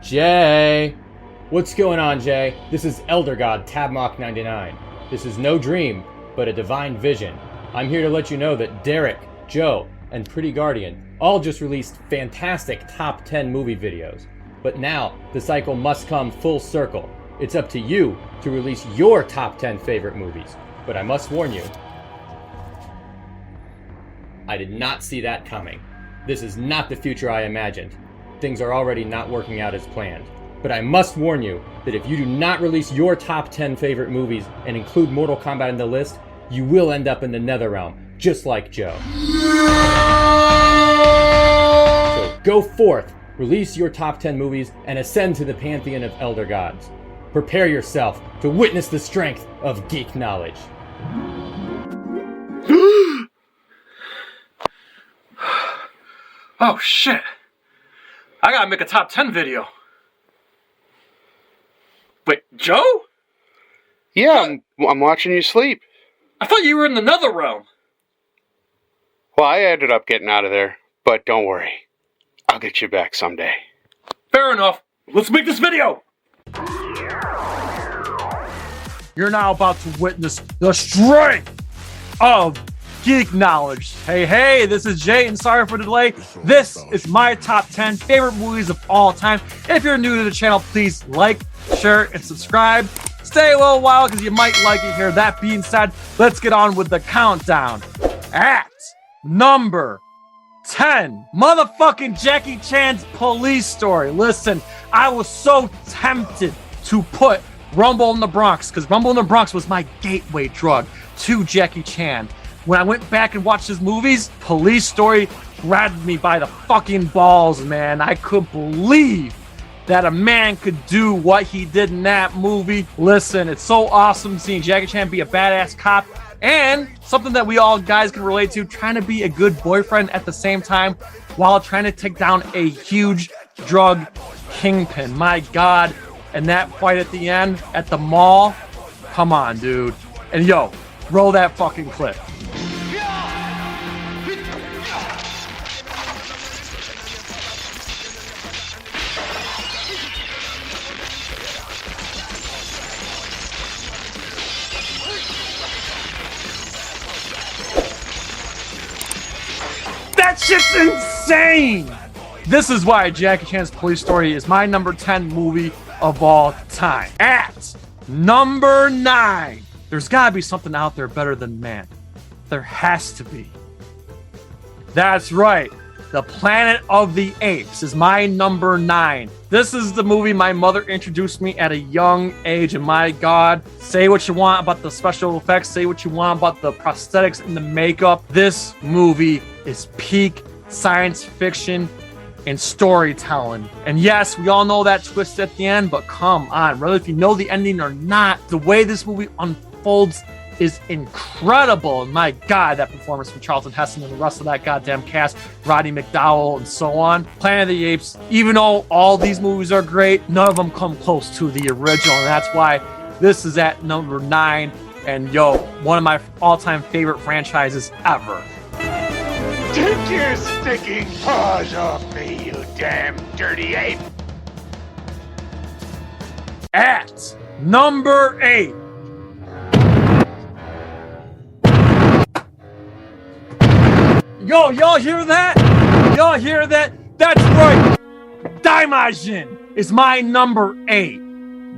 Jay! What's going on, Jay? This is Elder God Tabmock99. This is no dream, but a divine vision. I'm here to let you know that Derek, Joe, and Pretty Guardian all just released fantastic top 10 movie videos. But now, the cycle must come full circle. It's up to you to release your top 10 favorite movies. But I must warn you, I did not see that coming. This is not the future I imagined. Things are already not working out as planned. But I must warn you that if you do not release your top 10 favorite movies and include Mortal Kombat in the list, you will end up in the Netherrealm, just like Joe. So go forth, release your top 10 movies, and ascend to the pantheon of Elder Gods. Prepare yourself to witness the strength of geek knowledge. Oh shit! I gotta make a top 10 video. Wait, Joe? Yeah, I'm watching you sleep. I thought you were in the Netherrealm. Well, I ended up getting out of there, but don't worry. I'll get you back someday. Fair enough. Let's make this video! You're now about to witness the strength of geek knowledge. Hey, this is Jay, and sorry for the delay. This is my top 10 favorite movies of all time. If you're new to the channel, please like, share, and subscribe. Stay a little while because you might like it here. That being said, let's get on with the countdown. At number 10, motherfucking Jackie Chan's Police Story. Listen, I was so tempted to put Rumble in the Bronx because Rumble in the Bronx was my gateway drug to Jackie Chan. When I went back and watched his movies, Police Story grabbed me by the fucking balls, man. I couldn't believe that a man could do what he did in that movie. Listen, it's so awesome seeing Jackie Chan be a badass cop and something that we all guys can relate to, trying to be a good boyfriend at the same time while trying to take down a huge drug kingpin. My God. And that fight at the end at the mall, come on, dude. And yo, roll that fucking clip. shit's insane. This is why Jackie Chan's Police Story is my number 10 movie of all time. At number 9, there's gotta be something out there better than man. There has to be. That's right. The Planet of the Apes is my number 9. This is the movie my mother introduced me at a young age, and my God, say what you want about the special effects, say what you want about the prosthetics and the makeup. This movie is peak science fiction and storytelling. And yes, we all know that twist at the end, but come on, whether if you know the ending or not, the way this movie unfolds is incredible. And my God, that performance from Charlton Heston and the rest of that goddamn cast, Roddy McDowell and so on. Planet of the Apes, even though all these movies are great, none of them come close to the original. And that's why this is at number 9. And yo, one of my all-time favorite franchises ever. Take your sticking paws off me, you damn dirty ape! At number 8. Yo, y'all hear that? Y'all hear that? That's right! Daimajin is my number 8.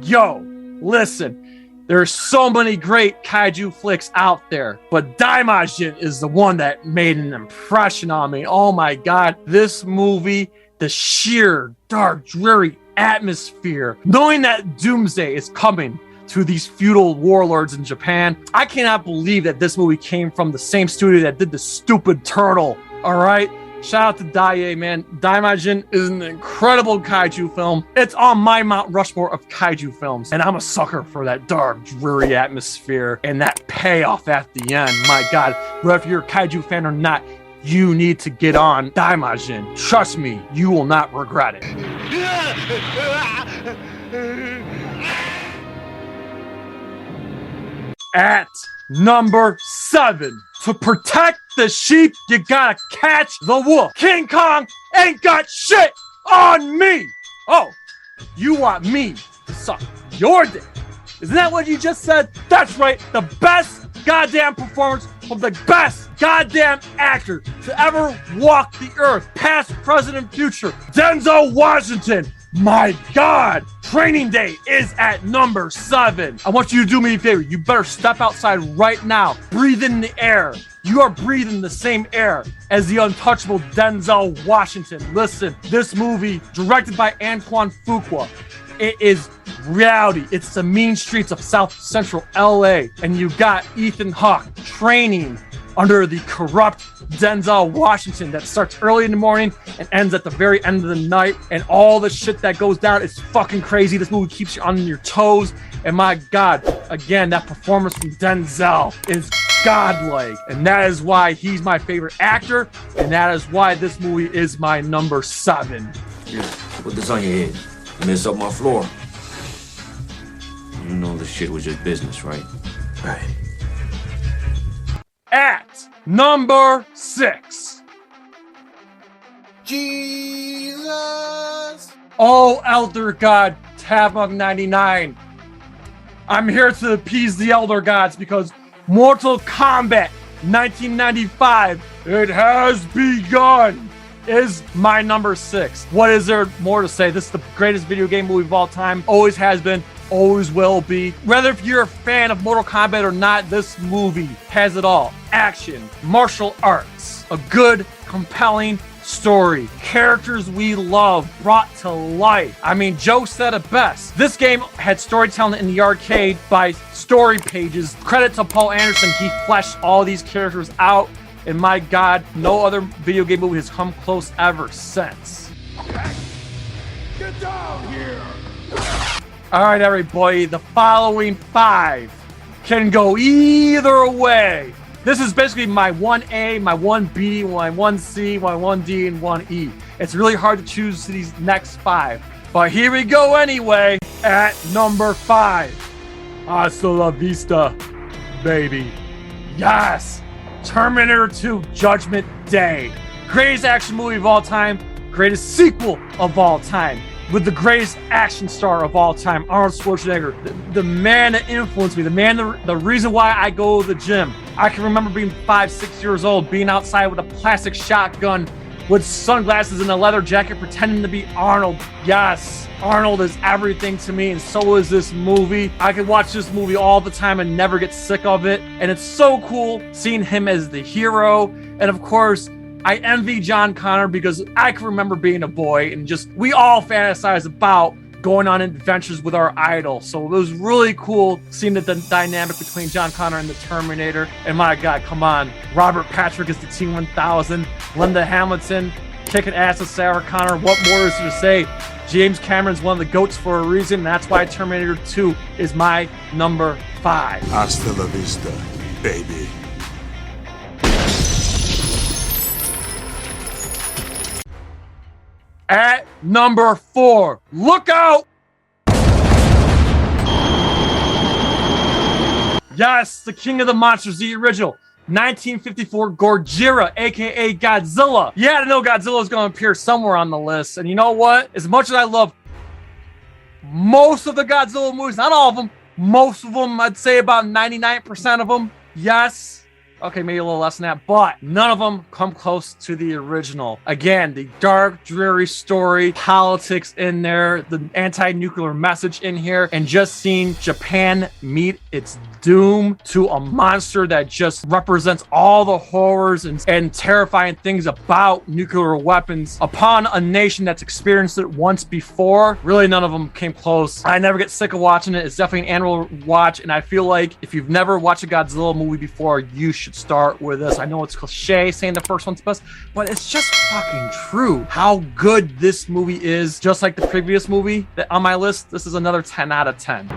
Yo, listen. There's so many great kaiju flicks out there, but Daimajin is the one that made an impression on me. Oh my God, this movie, the sheer, dark, dreary atmosphere, knowing that doomsday is coming to these feudal warlords in Japan. I cannot believe that this movie came from the same studio that did the stupid Turtle, all right? Shout out to Daiei, man. Daimajin is an incredible kaiju film. It's on my Mount Rushmore of kaiju films, and I'm a sucker for that dark, dreary atmosphere and that payoff at the end. My God, whether you're a kaiju fan or not, you need to get on Daimajin. Trust me, you will not regret it. At number 7, to protect the sheep, you gotta catch the wolf. King Kong ain't got shit on me. Oh, you want me to suck your dick? Isn't that what you just said? That's right, the best goddamn performance from the best goddamn actor to ever walk the earth, past, present, and future, Denzel Washington. My God, Training Day is at number 7. I want you to do me a favor. You better step outside right now. Breathe in the air. You are breathing the same air as the untouchable Denzel Washington. Listen, this movie, directed by Antoine Fuqua, it is reality. It's the mean streets of South Central LA. And you got Ethan Hawke training under the corrupt Denzel Washington that starts early in the morning and ends at the very end of the night. And all the shit that goes down is fucking crazy. This movie keeps you on your toes. And my God, again, that performance from Denzel is godlike. And that is why he's my favorite actor. And that is why this movie is my number 7. Yeah, put this on your head. Mess up my floor. You know this shit was just business, right? Right. At number 6. Jesus! Oh, Elder God, Tattness 99. I'm here to appease the Elder Gods because Mortal Kombat 1995, it has begun, is my number 6. What is there more to say? This is the greatest video game movie of all time. Always has been. Always will be. Whether if you're a fan of Mortal Kombat or not, this movie has it all. Action, martial arts, a good, compelling story, characters we love brought to life. I mean, Joe said it best. This game had storytelling in the arcade by story pages. Credit to Paul Anderson, he fleshed all these characters out. And my God, no other video game movie has come close ever since. Get down here! All right, everybody, the following 5 can go either way. This is basically my 1A, my 1B, my 1C, my 1D, and 1E. It's really hard to choose these next 5. But here we go anyway. At number 5. Hasta la vista, baby. Yes! Terminator 2 Judgment Day. Greatest action movie of all time. Greatest sequel of all time. with the greatest action star of all time, Arnold Schwarzenegger, the man that influenced me, the reason why I go to the gym. I can remember being 5-6 years old, being outside with a plastic shotgun with sunglasses and a leather jacket pretending to be Arnold. Yes, Arnold is everything to me, and so is this movie. I could watch this movie all the time and never get sick of it, and it's so cool seeing him as the hero. And of course, I envy John Connor because I can remember being a boy and just, we all fantasize about going on adventures with our idol. So it was really cool seeing the dynamic between John Connor and the Terminator. And my God, come on. Robert Patrick is the T-1000. Linda Hamilton kicking ass with Sarah Connor. What more is there to say? James Cameron's one of the GOATs for a reason. And that's why Terminator 2 is my number 5. Hasta la vista, baby. At number 4, look out! Yes, the King of the Monsters, the original 1954 Gojira, aka Godzilla. Yeah, I know Godzilla is going to appear somewhere on the list. And you know what? As much as I love most of the Godzilla movies, not all of them, most of them, I'd say about 99% of them, yes. Okay, maybe a little less than that, but none of them come close to the original. Again, the dark, dreary story, politics in there, the anti-nuclear message in here, and just seeing Japan meet its doom to a monster that just represents all the horrors and terrifying things about nuclear weapons upon a nation that's experienced it once before. Really, none of them came close. I never get sick of watching it. It's definitely an annual watch, and I feel like if you've never watched a Godzilla movie before, you should start with this. I know it's cliche saying the first one's best, but it's just fucking true how good this movie is. Just like the previous movie that on my list, this is another 10 out of 10.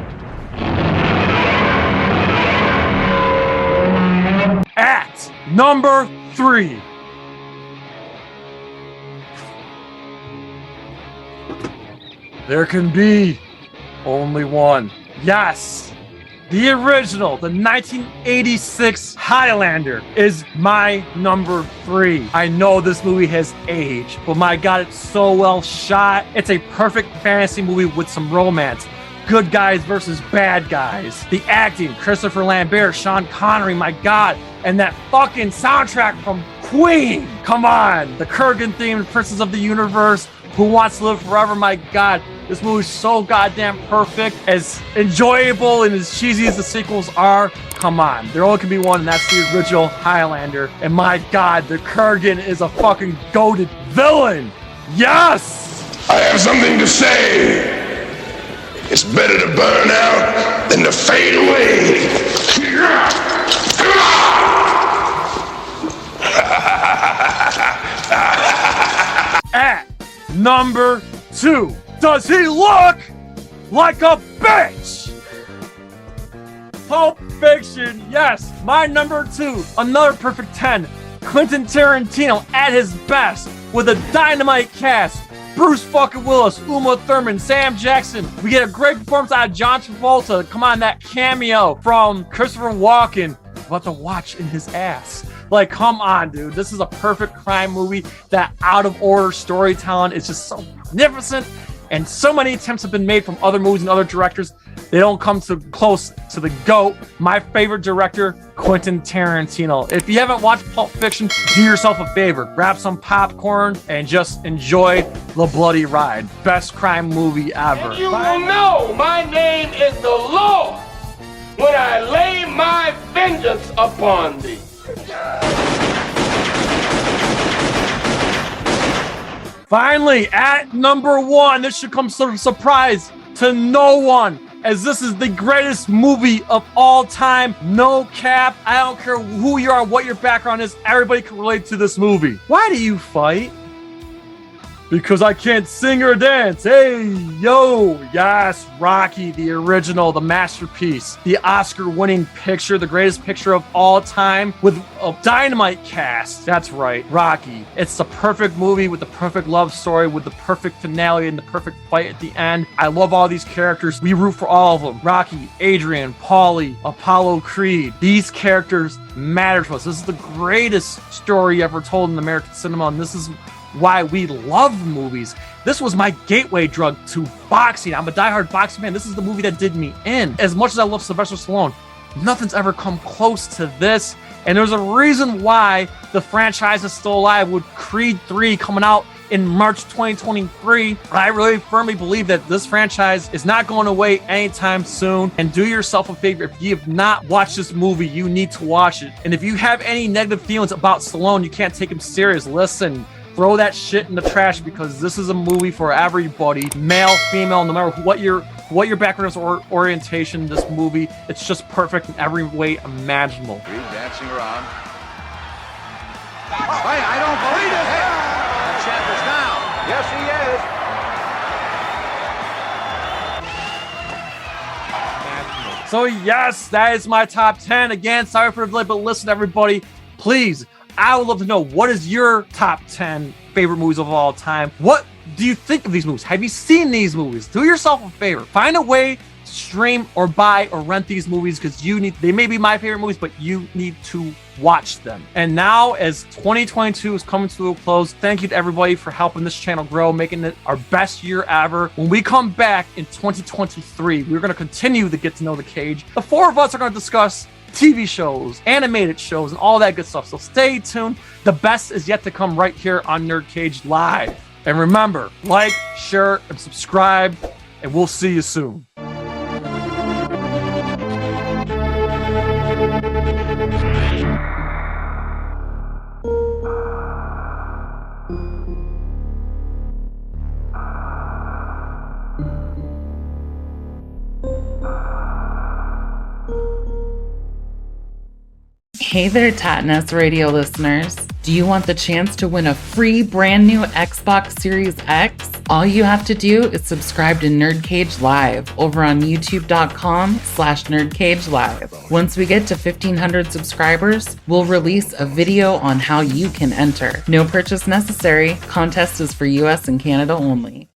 At number 3, there can be only one. Yes, the original, the 1986 Highlander is my number 3. I know this movie has aged, but my God, it's so well shot. It's a perfect fantasy movie with some romance. Good guys versus bad guys. The acting, Christopher Lambert, Sean Connery, my God. And that fucking soundtrack from Queen. Come on. The Kurgan theme, Princess of the Universe, Who Wants to Live Forever, my God. This movie's so goddamn perfect. As enjoyable and as cheesy as the sequels are, come on. There only can be one, and that's the original Highlander. And my God, the Kurgan is a fucking goated villain. Yes! I have something to say. It's better to burn out than to fade away. At number 2, does he look like a bitch? Pulp Fiction, yes, my number 2, another perfect 10. Quentin Tarantino at his best with a dynamite cast. Bruce fucking Willis, Uma Thurman, Sam Jackson. We get a great performance out of John Travolta. Come on, that cameo from Christopher Walken. About to watch in his ass. Like, come on, dude. This is a perfect crime movie. That out of order storytelling is just so magnificent. And so many attempts have been made from other movies and other directors. They don't come so close to the GOAT. My favorite director, Quentin Tarantino. If you haven't watched Pulp Fiction, do yourself a favor. Grab some popcorn and just enjoy the bloody ride. Best crime movie ever. And you will know my name is the Lord when I lay my vengeance upon thee. Finally, at number 1, this should come as a surprise to no one, as this is the greatest movie of all time. No cap. I don't care who you are, what your background is. Everybody can relate to this movie. Why do you fight? Because I can't sing or dance. Hey, yo. Yes, Rocky, the original, the masterpiece, the Oscar-winning picture, the greatest picture of all time with a dynamite cast. That's right, Rocky. It's the perfect movie with the perfect love story, with the perfect finale and the perfect fight at the end. I love all these characters. We root for all of them. Rocky, Adrian, Paulie, Apollo Creed. These characters matter to us. This is the greatest story ever told in American cinema, and this is why we love movies. This was my gateway drug to boxing. I'm a diehard boxing fan. This is the movie that did me in. As much as I love Sylvester Stallone, nothing's ever come close to this. And there's a reason why the franchise is still alive with Creed 3 coming out in March 2023. I really firmly believe that this franchise is not going away anytime soon. And do yourself a favor, if you have not watched this movie, you need to watch it. And if you have any negative feelings about Stallone, you can't take him serious, listen, throw that shit in the trash, because this is a movie for everybody, male, female, no matter what your background or orientation. This movie, it's just perfect in every way imaginable. Creed dancing around. Hey, I don't believe it. Hey, the champ is down. Yes, he is. So yes, that is my top 10. Again, sorry for the delay, but listen, everybody, please, I would love to know, what is your top 10 favorite movies of all time? What do you think of these movies? Have you seen these movies? Do yourself a favor. Find a way to stream or buy or rent these movies, because they may be my favorite movies, but you need to watch them. And now, as 2022 is coming to a close, thank you to everybody for helping this channel grow, making it our best year ever. When we come back in 2023, we're going to continue to get to know the Cage. The four of us are going to discuss TV shows, animated shows, and all that good stuff. So stay tuned. The best is yet to come right here on Nerd Cage Live. And remember, like, share, and subscribe, and we'll see you soon. Hey there, Tattness Radio listeners. Do you want the chance to win a free brand new Xbox Series X? All you have to do is subscribe to Nerd Cage Live over on youtube.com/nerdcagelive. Once we get to 1,500 subscribers, we'll release a video on how you can enter. No purchase necessary. Contest is for US and Canada only.